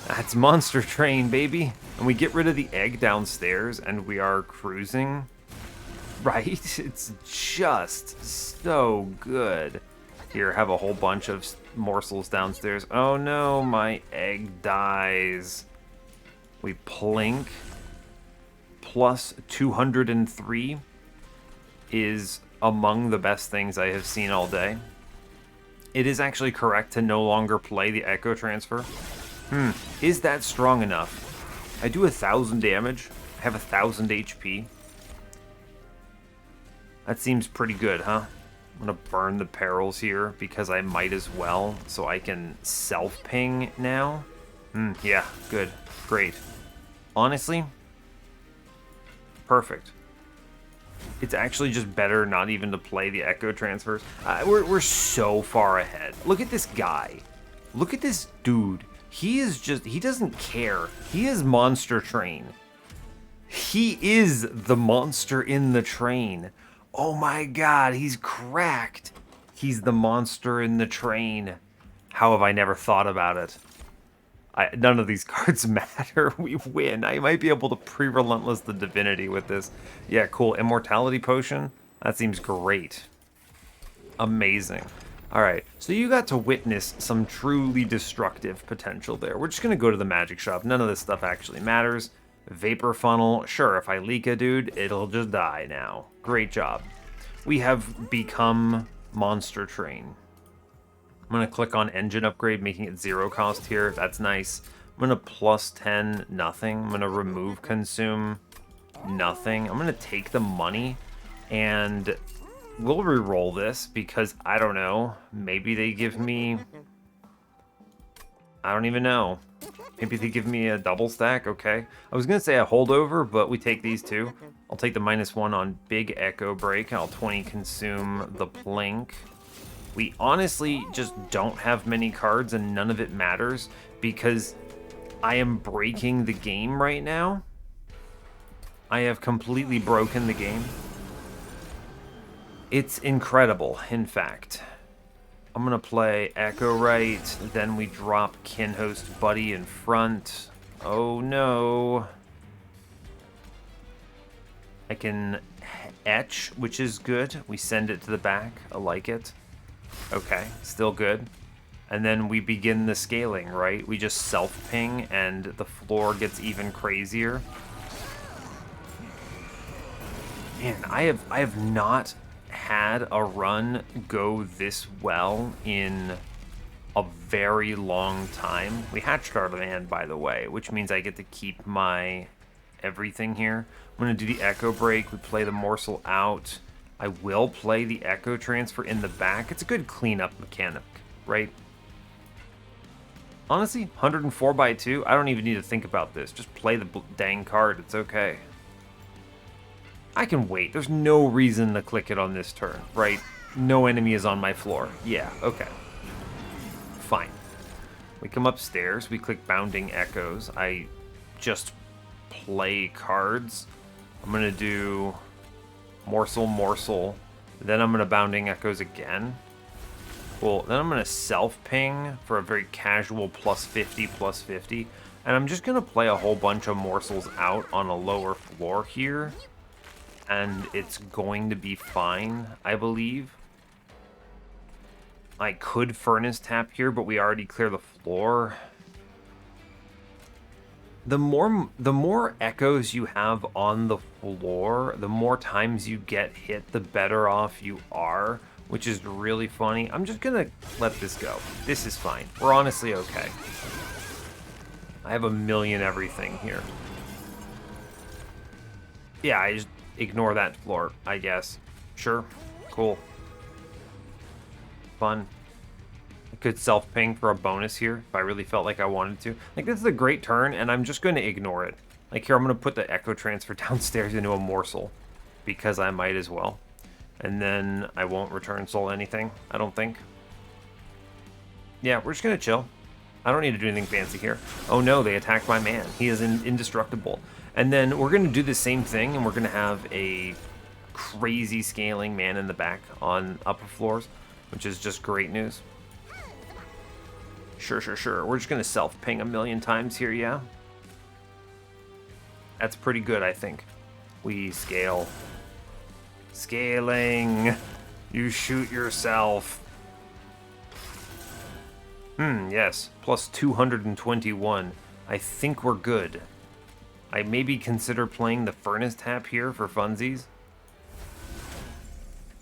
That's Monster Train, baby. And we get rid of the egg downstairs, and we are cruising. Right? It's just so good. Here, have a whole bunch of morsels downstairs. Oh no, my egg dies. We plink. Plus 203 is among the best things I have seen all day. It is actually correct to no longer play the Echo Transfer. Is that strong enough? I do 1,000 damage. I have 1,000 HP. That seems pretty good, huh? I'm gonna burn the perils here because I might as well, so I can self-ping now. Yeah, good, great. Honestly, perfect. It's actually just better not even to play the Echo Transfers. We're so far ahead. Look at this guy. Look at this dude. He doesn't care. He is Monster Train. He is the monster in the train. Oh my god, he's cracked. He's the monster in the train. How have I never thought about it? None of these cards matter. We win. I might be able to pre-relentless the Divinity with this. Yeah, cool. Immortality Potion. That seems great. Amazing. Alright, so you got to witness some truly destructive potential there. We're just going to go to the magic shop. None of this stuff actually matters. Vapor Funnel. Sure, if I leak a dude, it'll just die now. Great job. We have become Monster Train. I'm going to click on Engine Upgrade, making it 0 cost here. That's nice. I'm going to plus 10, nothing. I'm going to remove Consume, nothing. I'm going to take the money, and we'll re-roll this because, I don't know, maybe they give me... I don't even know. Maybe they give me a double stack, okay. I was going to say a holdover, but we take these two. I'll take the -1 on Big Echo Break, and I'll 20 consume the Plink. We honestly just don't have many cards, and none of it matters because I am breaking the game right now. I have completely broken the game. It's incredible, in fact. I'm going to play Echo Right, then we drop Kinhost Buddy in front. Oh no. I can etch, which is good. We send it to the back. I like it. Okay, still good. And then we begin the scaling, right? We just self-ping and the floor gets even crazier. Man, I have not had a run go this well in a very long time. We hatched our land, by the way, which means I get to keep my everything here. I'm going to do the Echo Break. We play the morsel out. I will play the Echo Transfer in the back. It's a good cleanup mechanic, right? Honestly, 104 by 2, I don't even need to think about this. Just play the dang card. It's okay. I can wait. There's no reason to click it on this turn, right? No enemy is on my floor. Yeah, okay. Fine. We come upstairs. We click Bounding Echoes. I just play cards. I'm going to do Morsel. Then I'm going to Bounding Echoes again. Cool. Then I'm going to self-ping for a very casual +50. And I'm just going to play a whole bunch of morsels out on a lower floor here. And it's going to be fine, I believe. I could Furnace Tap here, but we already clear the floor. The more echoes you have on the floor, the more times you get hit, the better off you are, which is really funny. I'm just gonna let this go. This is fine. We're honestly okay. I have a million everything here. Yeah, I just ignore that floor, I guess. Sure. Cool. Fun. I could self-ping for a bonus here if I really felt like I wanted to. Like, this is a great turn, and I'm just going to ignore it. Like, here, I'm going to put the Echo Transfer downstairs into a morsel, because I might as well. And then I won't return soul anything, I don't think. Yeah, we're just going to chill. I don't need to do anything fancy here. Oh no, they attacked my man. He is indestructible. And then we're going to do the same thing, and we're going to have a crazy scaling man in the back on upper floors, which is just great news. Sure. We're just going to self-ping a million times here, yeah? That's pretty good, I think. We scale. Scaling. You shoot yourself. Yes. Plus 221. I think we're good. I maybe consider playing the Furnace Tap here for funsies.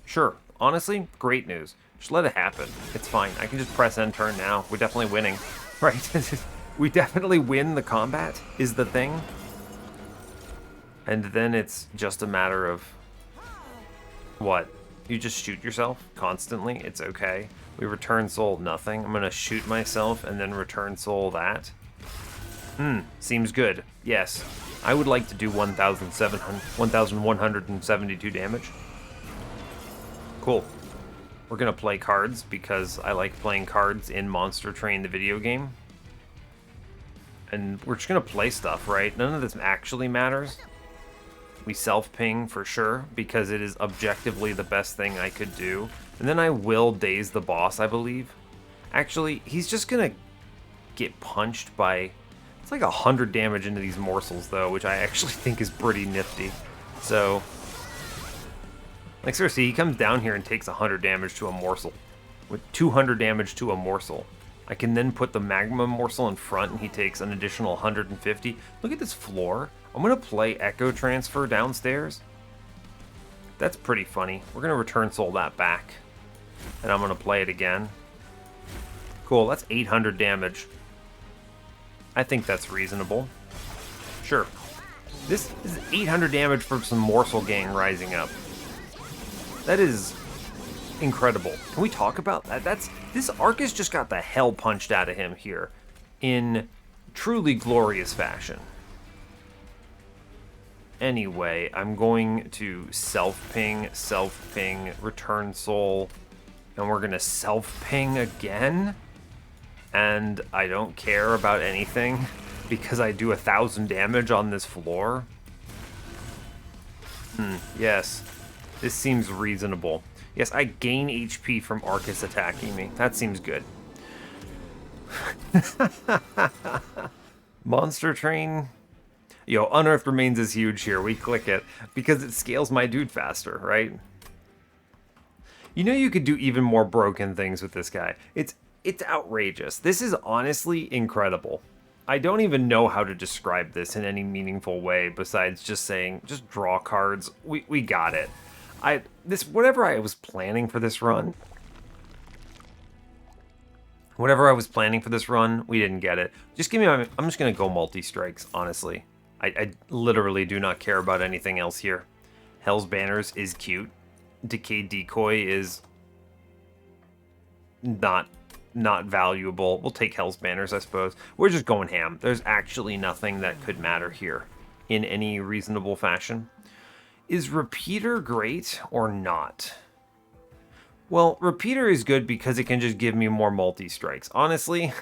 Sure. Honestly, great news. Just let it happen. It's fine. I can just press end turn now. We're definitely winning. Right? We definitely win the combat is the thing. And then it's just a matter of... What? You just shoot yourself constantly? It's okay. We return soul nothing. I'm going to shoot myself and then return soul that. Seems good. Yes. I would like to do 1,172 damage. Cool. We're going to play cards because I like playing cards in Monster Train, the video game. And we're just going to play stuff, right? None of this actually matters. We self-ping for sure because it is objectively the best thing I could do. And then I will daze the boss, I believe. Actually, he's just going to get punched by... It's like 100 damage into these morsels, though, which I actually think is pretty nifty. So... Like, seriously, he comes down here and takes 100 damage to a morsel. With 200 damage to a morsel. I can then put the magma morsel in front and he takes an additional 150. Look at this floor. I'm going to play Echo Transfer downstairs. That's pretty funny. We're going to return soul that back. And I'm going to play it again. Cool, that's 800 damage. I think that's reasonable. Sure. This is 800 damage from some morsel gang rising up. That is incredible. Can we talk about that? This Arcus just got the hell punched out of him here in truly glorious fashion. Anyway, I'm going to self-ping, return soul, and we're going to self-ping again. And I don't care about anything because I do 1,000 damage on this floor. Yes. This seems reasonable. Yes, I gain HP from Arcus attacking me. That seems good. Monster Train. Yo, Unearthed Remains is huge here. We click it because it scales my dude faster, right? You know you could do even more broken things with this guy. It's outrageous. This is honestly incredible. I don't even know how to describe this in any meaningful way besides just saying, just draw cards. We got it. Whatever I was planning for this run, we didn't get it. Just give me I'm just going to go multi-strikes, honestly. I literally do not care about anything else here. Hell's Banners is cute. Decayed Decoy is not valuable. We'll take Hell's Banners, I suppose. We're just going ham. There's actually nothing that could matter here in any reasonable fashion. Is Repeater great or not? Well, Repeater is good because it can just give me more multi-strikes. Honestly,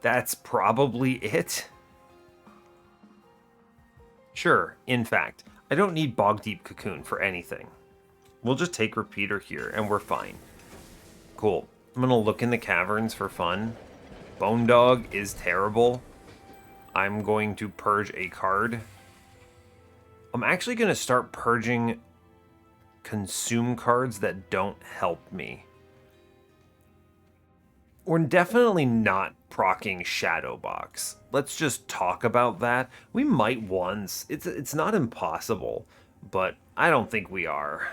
that's probably it. Sure, in fact, I don't need Bog Deep Cocoon for anything. We'll just take Repeater here and we're fine. Cool. I'm gonna look in the caverns for fun. Bone Dog is terrible. I'm going to purge a card. I'm actually going to start purging consume cards that don't help me. We're definitely not proccing Shadowbox. Let's just talk about that. We might once. It's not impossible, but I don't think we are.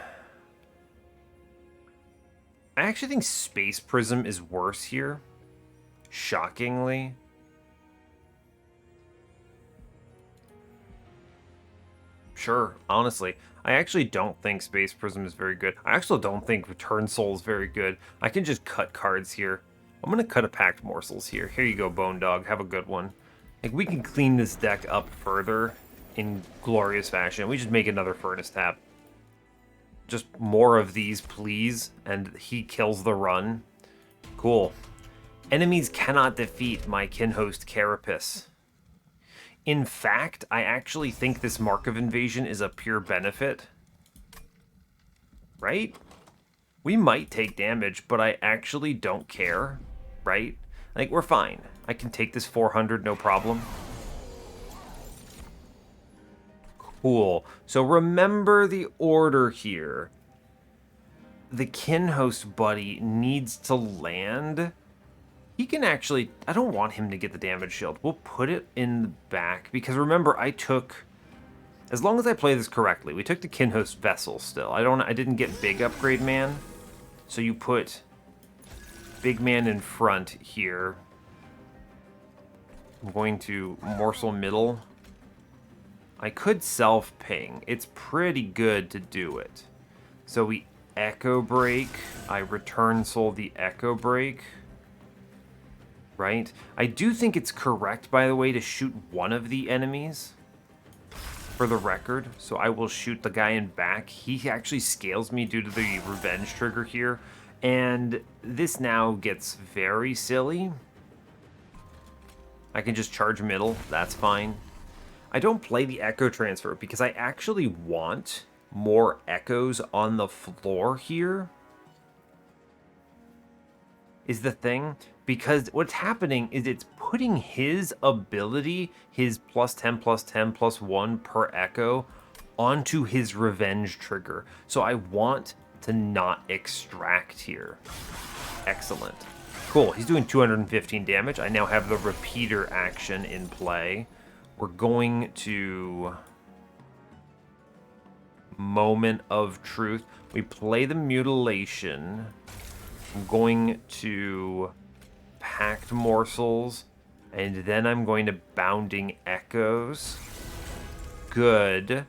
I actually think Space Prism is worse here. Shockingly. Sure, honestly. I actually don't think Space Prism is very good. I actually don't think Return Soul is very good. I can just cut cards here. I'm going to cut a Packed Morsels here. Here you go, Bone Dog. Have a good one. Like, we can clean this deck up further in glorious fashion. We just make another Furnace Tap. Just more of these, please. And he kills the run. Cool. Enemies cannot defeat my Kinhost Carapace. In fact, I actually think this Mark of Invasion is a pure benefit. right? We might take damage, but I actually don't care, right? Like, we're fine. I can take this 400, no problem. Cool. So remember the order here. The Kinhost buddy needs to land. He can actually... I don't want him to get the damage shield. We'll put it in the back. Because remember, I took... As long as I play this correctly, we took the Kinhost vessel still. I didn't get big upgrade man. So you put big man in front here. I'm going to morsel middle. I could self-ping. It's pretty good to do it. So we Echo Break. I return soul the Echo Break. Right? I do think it's correct, by the way, to shoot one of the enemies. For the record. So I will shoot the guy in back. He actually scales me due to the revenge trigger here. And this now gets very silly. I can just charge middle. That's fine. I don't play the echo transfer because I actually want more echoes on the floor here. Is the thing. Because what's happening is it's putting his ability, his plus 10, plus 1 per echo, onto his revenge trigger. So I want to not extract here. Excellent. Cool, he's doing 215 damage. I now have the repeater action in play. We're going to... Moment of Truth. We play the mutilation. I'm going to... Packed Morsels, and then I'm going to Bounding Echoes. Good.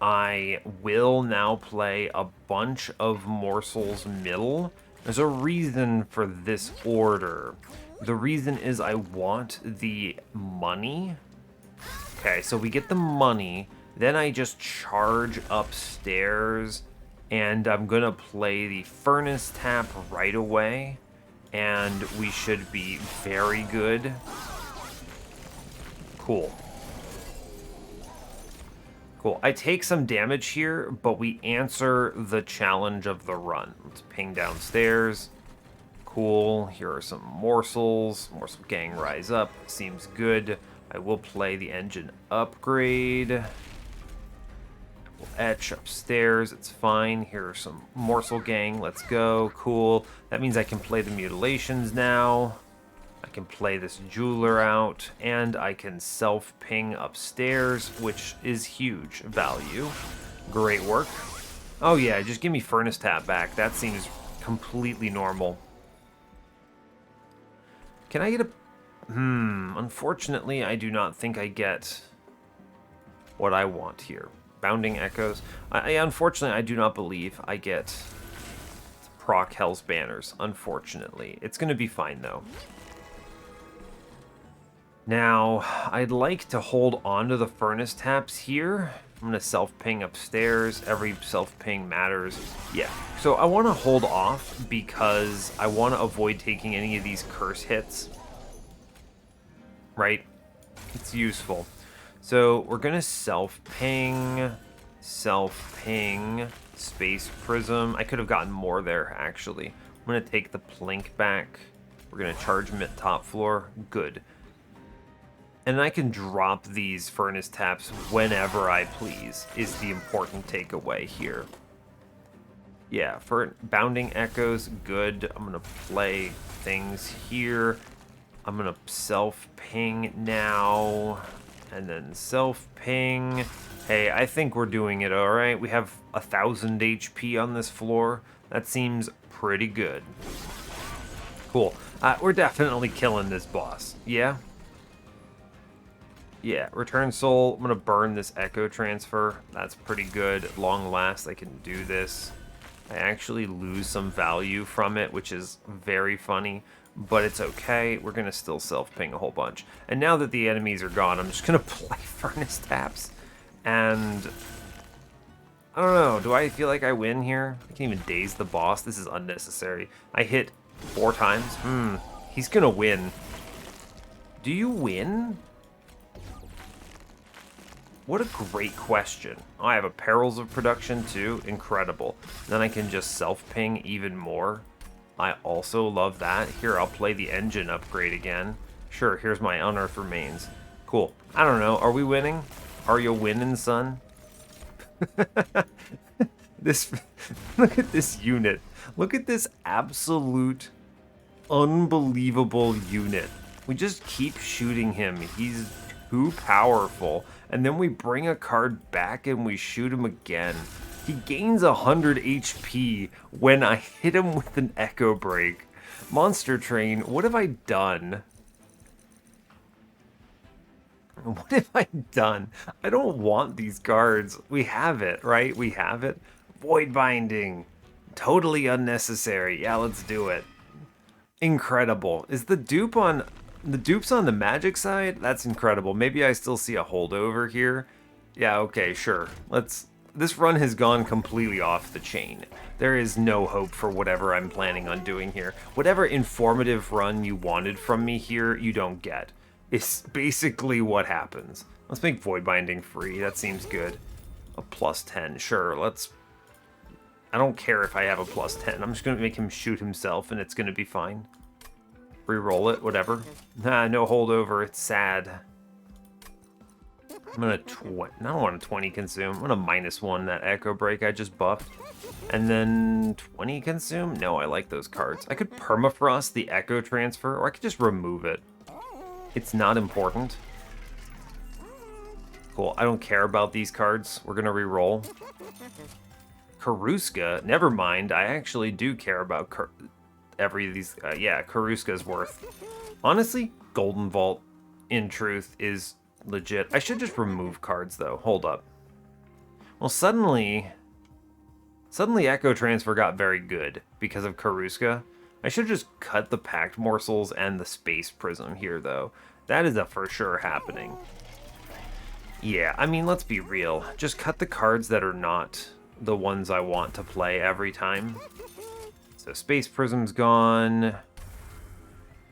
I will now play a bunch of Morsels middle. There's a reason for this order. The reason is I want the money. Okay, so we get the money, then I just charge upstairs, and I'm gonna play the Furnace Tap right away. And we should be very good. Cool. Cool. I take some damage here, but we answer the challenge of the run. Let's ping downstairs. Cool. Here are some morsels. Morsel gang rise up. Seems good. I will play the engine upgrade. Etch upstairs, it's fine. Here are some morsel gang, let's go, cool. That means I can play the mutilations now. I can play this jeweler out, and I can self-ping upstairs, which is huge value. Great work. Oh yeah, just give me Furnace Tap back. That seems completely normal. Can I get a... Unfortunately, I do not think I get what I want here. Bounding Echoes. Unfortunately, I do not believe I get proc Hell's Banners, unfortunately. It's going to be fine, though. Now, I'd like to hold on to the Furnace Taps here. I'm going to self-ping upstairs. Every self-ping matters. Yeah, so I want to hold off because I want to avoid taking any of these curse hits. Right? It's useful. So we're going to self-ping, Space Prism. I could have gotten more there, actually. I'm going to take the Plink back. We're going to charge mid top floor. Good. And I can drop these Furnace Taps whenever I please, is the important takeaway here. Yeah, for Bounding Echoes, good. I'm going to play things here. I'm going to self-ping now. And then self-ping. Hey, I think we're doing it all right. We have 1,000 HP on this floor. That seems pretty good. Cool. We're definitely killing this boss. Yeah? Yeah, Return Soul. I'm going to burn this Echo Transfer. That's pretty good. At long last, I can do this. I actually lose some value from it, which is very funny. But it's okay. We're going to still self-ping a whole bunch. And now that the enemies are gone, I'm just going to play Furnace Taps. And I don't know. Do I feel like I win here? I can't even daze the boss. This is unnecessary. I hit 4 times. He's going to win. Do you win? What a great question. Oh, I have a Perils of Production too. Incredible. Then I can just self-ping even more. I also love that. Here, I'll play the engine upgrade again. Sure, here's my Unearthed Remains. Cool. I don't know. Are we winning? Are you winning, son? This... Look at this unit. Look at this absolute, unbelievable unit. We just keep shooting him. He's too powerful. And then we bring a card back and we shoot him again. He gains 100 HP when I hit him with an Echo Break. Monster Train, what have I done? What have I done? I don't want these cards. We have it, right? We have it. Void Binding. Totally unnecessary. Yeah, let's do it. Incredible. Is the dupe on... The dupe's on the magic side? That's incredible. Maybe I still see a holdover here. Yeah, okay, sure. Let's... This run has gone completely off the chain. There is no hope for whatever I'm planning on doing here. Whatever informative run you wanted from me here, you don't get. It's basically what happens. Let's make Void Binding free. That seems good. A +10. Sure, let's... I don't care if I have a +10. I'm just going to make him shoot himself and it's going to be fine. Reroll it, whatever. Nah, no holdover. It's sad. I'm gonna I don't want a 20 consume. I'm gonna -1 that Echo Break I just buffed. And then 20 consume? No, I like those cards. I could permafrost the Echo Transfer, or I could just remove it. It's not important. Cool, I don't care about these cards. We're gonna re-roll. Karuska, never mind. I actually do care about yeah, Karuska's worth. Honestly, Golden Vault, in truth, is legit. I should just remove cards, though. Hold up. Well, suddenly Echo Transfer got very good because of Karuska. I should just cut the Pact Morsels and the Space Prism here, though. That is a for sure happening. Yeah, I mean, let's be real. Just cut the cards that are not the ones I want to play every time. So Space Prism's gone.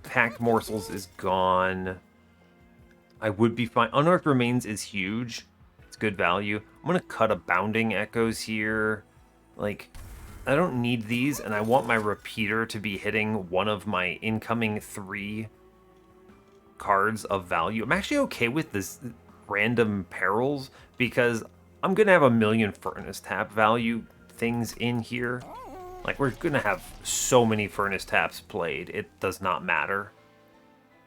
Pact Morsels is gone. I would be fine. Unearthed Remains is huge. It's good value. I'm going to cut a Bounding Echoes here. Like, I don't need these, and I want my repeater to be hitting one of my incoming 3 cards of value. I'm actually okay with this random Perils, because I'm going to have a million Furnace Tap value things in here. Like, we're going to have so many Furnace Taps played, it does not matter.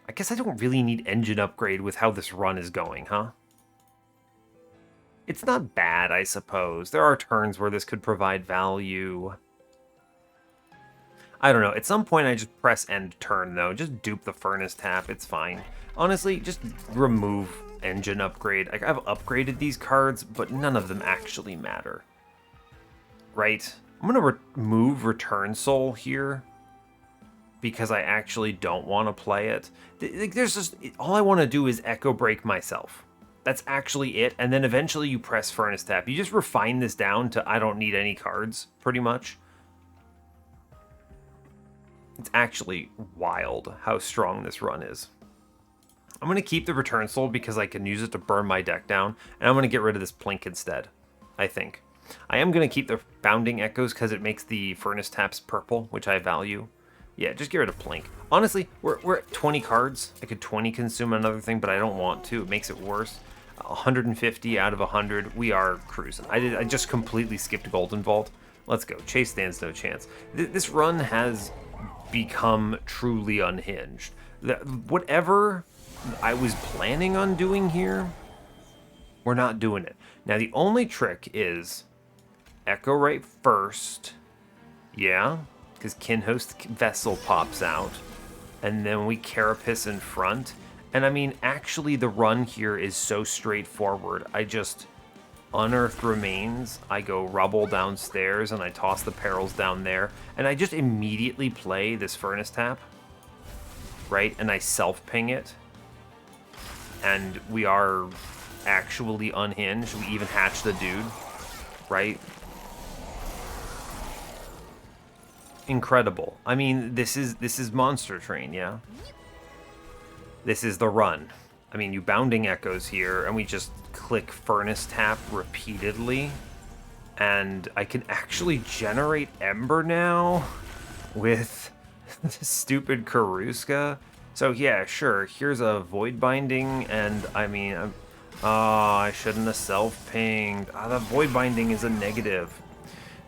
I guess I don't really need engine upgrade with how this run is going, huh? It's not bad, I suppose. There are turns where this could provide value. I don't know. At some point, I just press end turn, though. Just dupe the Furnace Tap. It's fine. Honestly, just remove engine upgrade. Like, I've upgraded these cards, but none of them actually matter. Right? I'm going to remove Return Soul here, because I actually don't want to play it. There's just... All I want to do is Echo Break myself. That's actually it, and then eventually you press Furnace Tap. You just refine this down to I don't need any cards, pretty much. It's actually wild how strong this run is. I'm going to keep the Return Soul because I can use it to burn my deck down, and I'm going to get rid of this Plink instead, I think. I am going to keep the Bounding Echoes because it makes the Furnace Taps purple, which I value. Yeah, just get rid of Plink. Honestly, we're at 20 cards. I could 20 consume another thing, but I don't want to. It makes it worse. 150 out of 100. We are cruising. I just completely skipped Golden Vault. Let's go. Chase stands no chance. This run has become truly unhinged. Whatever I was planning on doing here, we're not doing it. Now, the only trick is Echo right first. Yeah, because Kinhost Vessel pops out. And then we Carapace in front. And I mean, actually, the run here is so straightforward. I just Unearthed Remains, I go Rubble downstairs, and I toss the Perils down there. And I just immediately play this Furnace Tap, right? And I self-ping it. And we are actually unhinged. We even hatch the dude, right? Incredible. I mean, this is Monster Train, yeah? This is the run. I mean, you Bounding Echoes here, and we just click Furnace Tap repeatedly. And I can actually generate Ember now with this stupid Karuska. So yeah, sure, here's a Void Binding, and I mean, oh, I shouldn't have self-pinged. The Void Binding is a negative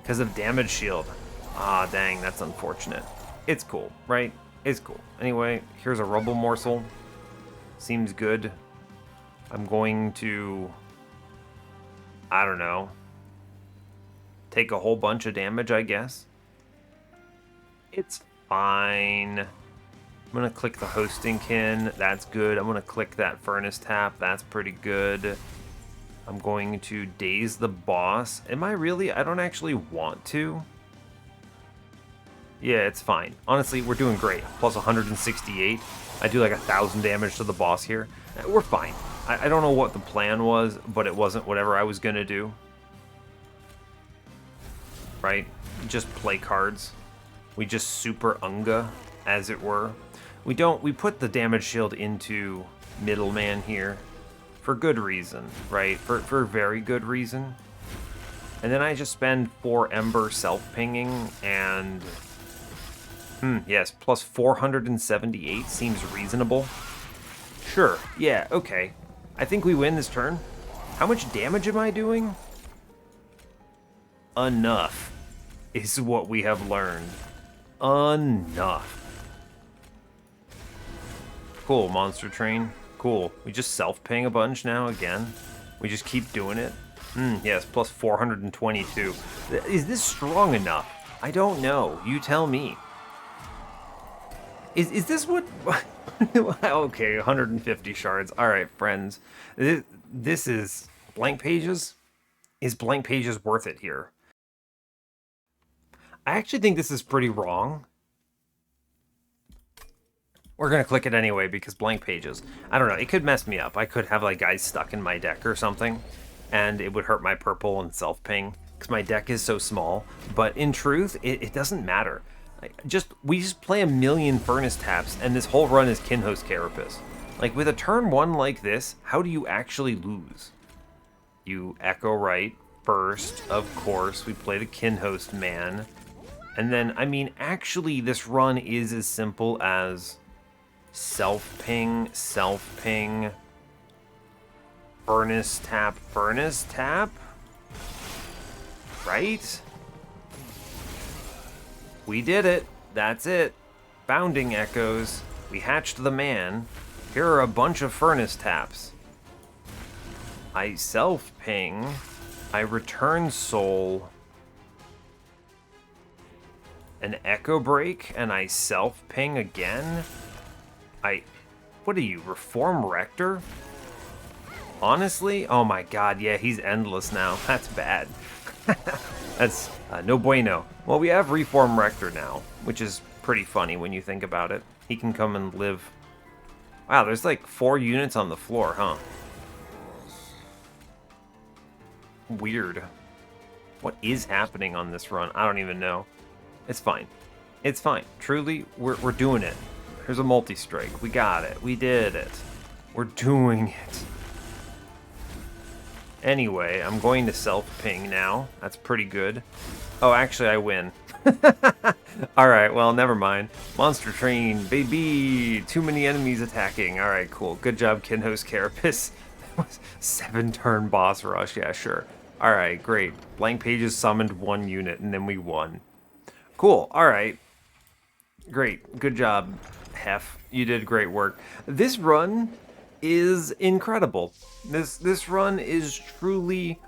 because of damage shield. Dang, that's unfortunate. It's cool, right? It's cool. Anyway, here's a Rubble Morsel. Seems good. I'm going to, I don't know, take a whole bunch of damage, I guess. It's fine. I'm going to click the Hosting Kin. That's good. I'm going to click that Furnace Tap. That's pretty good. I'm going to Daze the Boss. Am I really? I don't actually want to. Yeah, it's fine. Honestly, we're doing great. Plus 168. I do like 1,000 damage to the boss here. We're fine. I don't know what the plan was, but it wasn't whatever I was going to do. Right? Just play cards. We just super Unga, as it were. We put the damage shield into Middleman here for good reason, right? For very good reason. And then I just spend 4 Ember self-pinging and... yes, plus 478 seems reasonable. Sure, yeah, okay. I think we win this turn. How much damage am I doing? Enough is what we have learned. Enough. Cool, Monster Train. Cool. We just self-ping a bunch now again. We just keep doing it. Yes, plus 422. Is this strong enough? I don't know. You tell me. Is this what... Okay, 150 shards. All right, friends. This is... Blank Pages? Is Blank Pages worth it here? I actually think this is pretty wrong. We're going to click it anyway because Blank Pages. I don't know. It could mess me up. I could have like guys stuck in my deck or something. And it would hurt my purple and self-ping because my deck is so small. But in truth, it doesn't matter. We just play a million Furnace Taps, and this whole run is Kinhost Carapace. Like, with a turn 1 like this, how do you actually lose? You Echo Right first, of course. We play the Kinhost man. And then, I mean, actually, this run is as simple as self-ping, self-ping, Furnace Tap, right? We did it. That's it. Bounding Echoes. We hatched the man. Here are a bunch of Furnace Taps. I self-ping. I return Soul. An Echo Break, and I self-ping again? What are you, Reform Rector? Honestly? Oh my god, yeah, he's endless now. That's bad. That's no bueno. Well, we have Reform Rector now, which is pretty funny when you think about it. He can come and live... Wow, there's like 4 units on the floor, huh? Weird. What is happening on this run? I don't even know. It's fine. It's fine. Truly, we're doing it. Here's a multi-strike. We got it. We did it. We're doing it. Anyway, I'm going to self-ping now. That's pretty good. Oh, actually, I win. Alright, well, never mind. Monster Train, baby! Too many enemies attacking. Alright, cool. Good job, Kinhost Carapace. 7-turn boss rush. Yeah, sure. Alright, great. Blank Pages summoned 1 unit, and then we won. Cool. Alright. Great. Good job, Hef. You did great work. This run is incredible. This run is truly...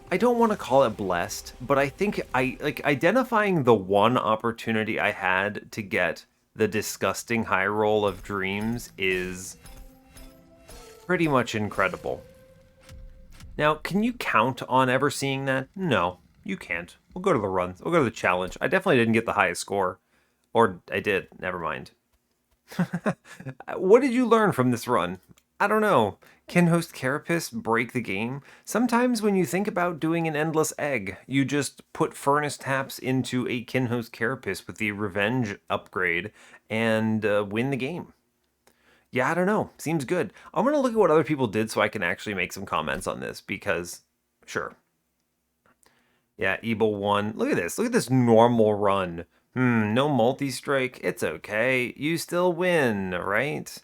I don't want to call it blessed, but I think identifying the one opportunity I had to get the disgusting high roll of dreams is pretty much incredible. Now, can you count on ever seeing that? No, you can't. We'll go to the runs. We'll go to the challenge. I definitely didn't get the highest score. Or I did. Never mind. What did you learn from this run? I don't know. Can Host Carapace break the game? Sometimes when you think about doing an endless egg, you just put Furnace Taps into a Kinhost Carapace with the Revenge upgrade and win the game. Yeah, I don't know. Seems good. I'm going to look at what other people did so I can actually make some comments on this because, sure. Yeah, Evil 1. Look at this. Look at this normal run. No multi-strike. It's okay. You still win, right?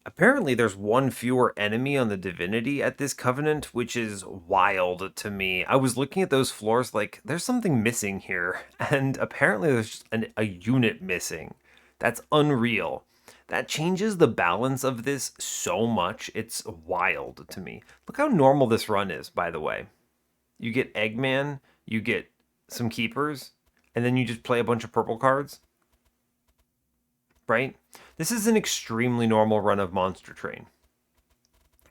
Apparently, there's one fewer enemy on the Divinity at this Covenant, which is wild to me. I was looking at those floors like, there's something missing here. And apparently, there's just a unit missing. That's unreal. That changes the balance of this so much. It's wild to me. Look how normal this run is, by the way. You get Eggman, you get some keepers, and then you just play a bunch of purple cards, right? This is an extremely normal run of Monster Train.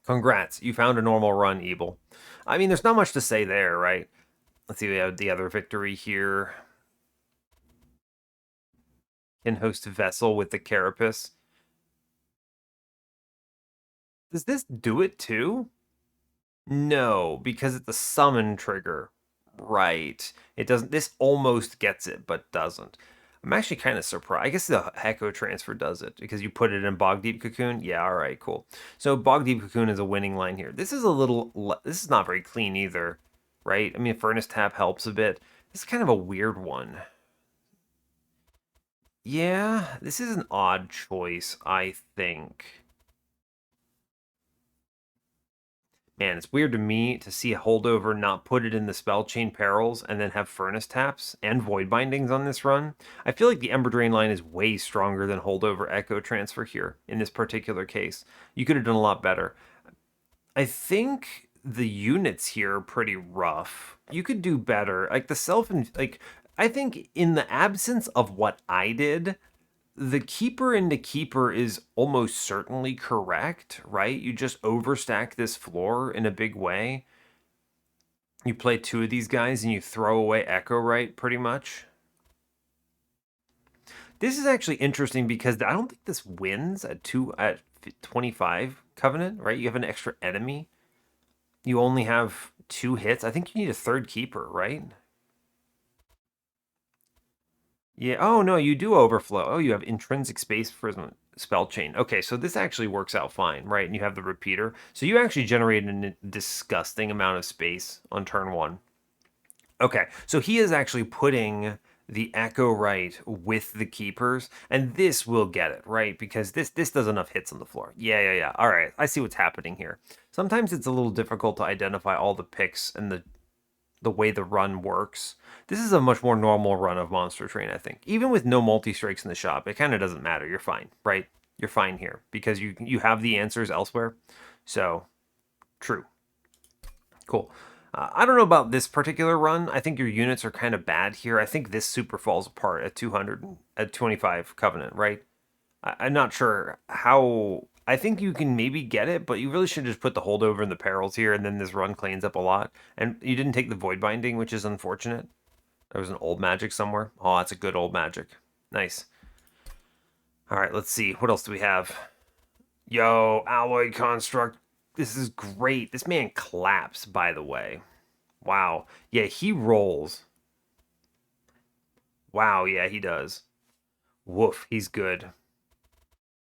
Congrats, you found a normal run, Evil. I mean, there's not much to say there, right? Let's see, we have the other victory here. Can host Vessel with the Carapace. Does this do it too? No, because it's a summon trigger. Right. It doesn't. This almost gets it, but doesn't. I'm actually kind of surprised. I guess the Echo Transfer does it because you put it in Bog Deep Cocoon. Yeah, all right, cool. So Bog Deep Cocoon is a winning line here. This is a little. This is not very clean either, right? I mean, Furnace Tap helps a bit. This is kind of a weird one. Yeah, this is an odd choice, I think. Man, it's weird to me to see a holdover not put it in the spell chain perils and then have furnace taps and void bindings on this run. I feel like the Ember Drain line is way stronger than holdover echo transfer here in this particular case. You could have done a lot better. I think the units here are pretty rough. You could do better. Like the self and like I think in the absence of what I did, the keeper into keeper is almost certainly correct, right? You just overstack this floor in a big way. You play two of these guys and you throw away Echo Right pretty much. This is actually interesting because I don't think this wins at 25 Covenant, right? You have an extra enemy. You only have 2 hits. I think you need a third keeper, right? Yeah. Oh no, you do overflow. Oh, you have intrinsic space for spell chain. Okay, so this actually works out fine, right? And you have the repeater. So you actually generate a disgusting amount of space on turn 1. Okay, so he is actually putting the Echo Right with the keepers, and this will get it, right? Because this does enough hits on the floor. Yeah. All right, I see what's happening here. Sometimes it's a little difficult to identify all the picks and the way the run works. This is a much more normal run of Monster Train, I think. Even with no multi-strikes in the shop, it kind of doesn't matter. You're fine, right? You're fine here because you have the answers elsewhere. So, true. Cool. I don't know about this particular run. I think your units are kind of bad here. I think this super falls apart at 200, at 25 Covenant, right? I'm not sure how. I think you can maybe get it, but you really should just put the holdover and the perils here, and then this run cleans up a lot. And you didn't take the void binding, which is unfortunate. There was an old magic somewhere. Oh, that's a good old magic. Nice. All right, let's see. What else do we have? Yo, alloy construct. This is great. This man claps, by the way. Wow. Yeah, he rolls. Wow, yeah, he does. Woof, he's good.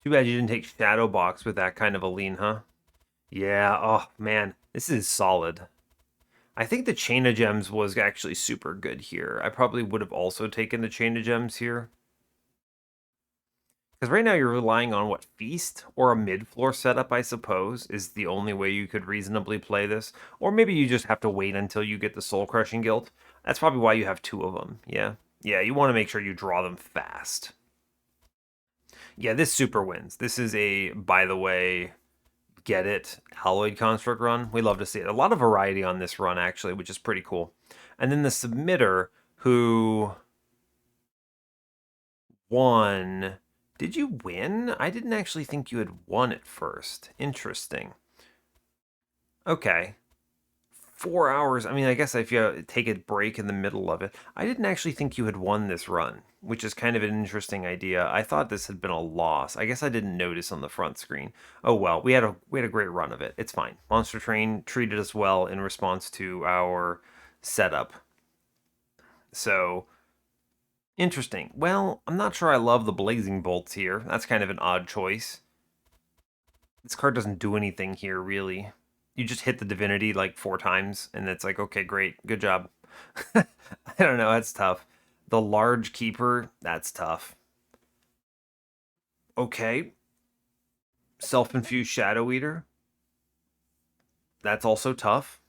Too bad you didn't take Shadow Box with that kind of a lean, huh? Yeah, oh man, this is solid. I think the Chain of Gems was actually super good here. I probably would have also taken the Chain of Gems here. Because right now you're relying on what, Feast? Or a mid-floor setup, I suppose, is the only way you could reasonably play this. Or maybe you just have to wait until you get the Soul Crushing Guild. That's probably why you have 2 of them, yeah? Yeah, you want to make sure you draw them fast. Yeah, this super wins. This is a, by the way, get it, Alloyed Construct run. We love to see it. A lot of variety on this run, actually, which is pretty cool. And then the submitter, who won. Did you win? I didn't actually think you had won at first. Interesting. Okay. 4 hours. I mean, I guess if you take a break in the middle of it, I didn't actually think you had won this run, which is kind of an interesting idea. I thought this had been a loss. I guess I didn't notice on the front screen. Oh well, we had a great run of it. It's fine. Monster Train treated us well in response to our setup. So Interesting. Well, I'm not sure I love the blazing bolts here. That's kind of an odd choice. This card doesn't do anything here, really. You just hit the Divinity like 4 times, and it's like, okay, great, good job. I don't know, that's tough. The large keeper, that's tough. Okay. Self-infused Shadow Eater. That's also tough.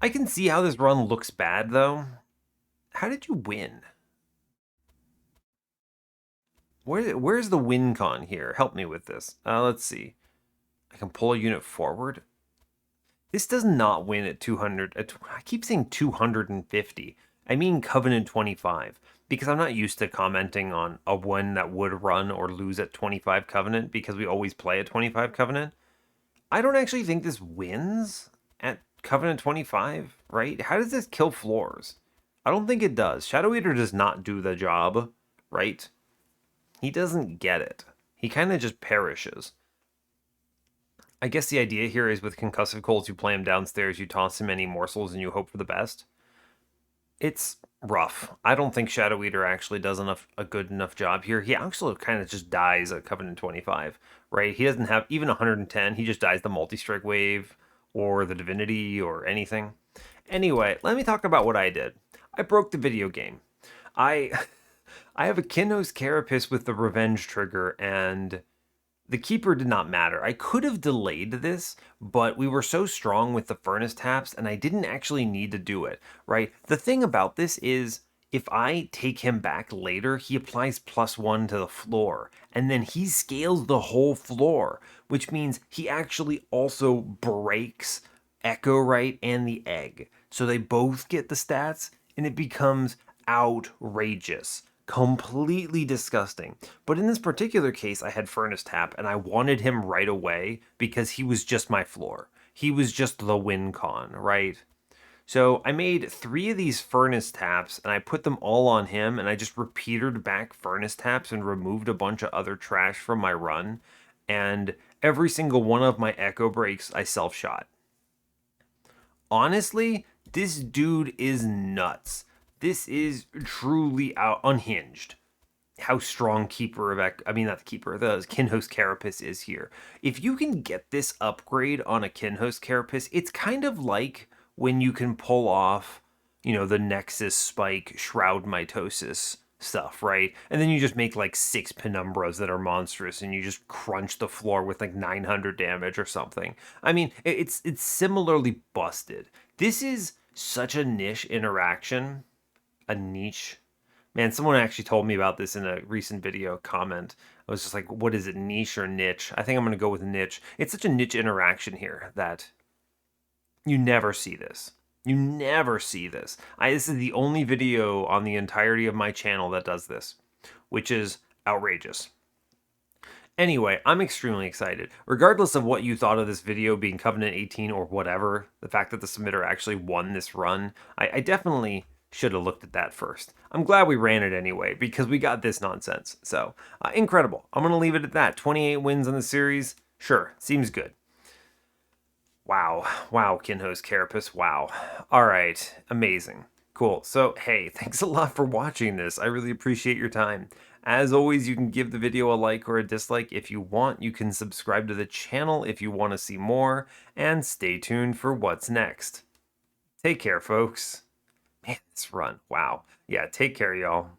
I can see how this run looks bad, though. How did you win? Where's the win con here? Help me with this. Let's see. I can pull a unit forward. This does not win at 200. I keep saying 250. I mean Covenant 25, because I'm not used to commenting on a one that would run or lose at 25 Covenant, because we always play at 25 Covenant. I don't actually think this wins at Covenant 25, right? How does this kill floors? I don't think it does. Shadow Eater does not do the job, right? He doesn't get it. He kind of just perishes. I guess the idea here is with concussive coals, you play him downstairs, you toss him any morsels, and you hope for the best. It's rough. I don't think Shadow Eater actually does a good enough job here. He actually kind of just dies at Covenant 25, right? He doesn't have even 110. He just dies the multi-strike wave or the Divinity or anything. Anyway, let me talk about what I did. I broke the video game. I I have a Kinho's Carapace with the Revenge trigger, and the Keeper did not matter. I could have delayed this, but we were so strong with the Furnace taps, and I didn't actually need to do it, right? The thing about this is, if I take him back later, he applies +1 to the floor, and then he scales the whole floor, which means he actually also breaks Echo Right and the Egg. So they both get the stats, and it becomes outrageous. Completely disgusting. But in this particular case, I had Furnace Tap, and I wanted him right away because he was just my floor. He was just the win con, right? So I made 3 of these Furnace Taps, and I put them all on him, and I just repeated back Furnace Taps and removed a bunch of other trash from my run. And every single one of my Echo Breaks, I self-shot. Honestly, this dude is nuts. This is truly unhinged. How strong Keeper of I mean, not the Keeper, the Kinho's Carapace is here. If you can get this upgrade on a Kinho's Carapace, it's kind of like when you can pull off, the Nexus Spike Shroud Mitosis stuff, right? And then you just make like 6 Penumbras that are monstrous, and you just crunch the floor with like 900 damage or something. I mean, it's similarly busted. This is such a niche interaction. A niche. Man, someone actually told me about this in a recent video comment. I was just like, what is it, niche or niche? I think I'm going to go with niche. It's such a niche interaction here that you never see this. You never see this. This is the only video on the entirety of my channel that does this, which is outrageous. Anyway, I'm extremely excited. Regardless of what you thought of this video being Covenant 18 or whatever, the fact that the submitter actually won this run, I definitely should have looked at that first. I'm glad we ran it anyway, because we got this nonsense. So, incredible. I'm going to leave it at that. 28 wins in the series. Sure, seems good. Wow. Wow, Kinho's Carapace. Wow. All right. Amazing. Cool. So, hey, thanks a lot for watching this. I really appreciate your time. As always, you can give the video a like or a dislike if you want. You can subscribe to the channel if you want to see more. And stay tuned for what's next. Take care, folks. Man, this run. Wow. Yeah, take care, y'all.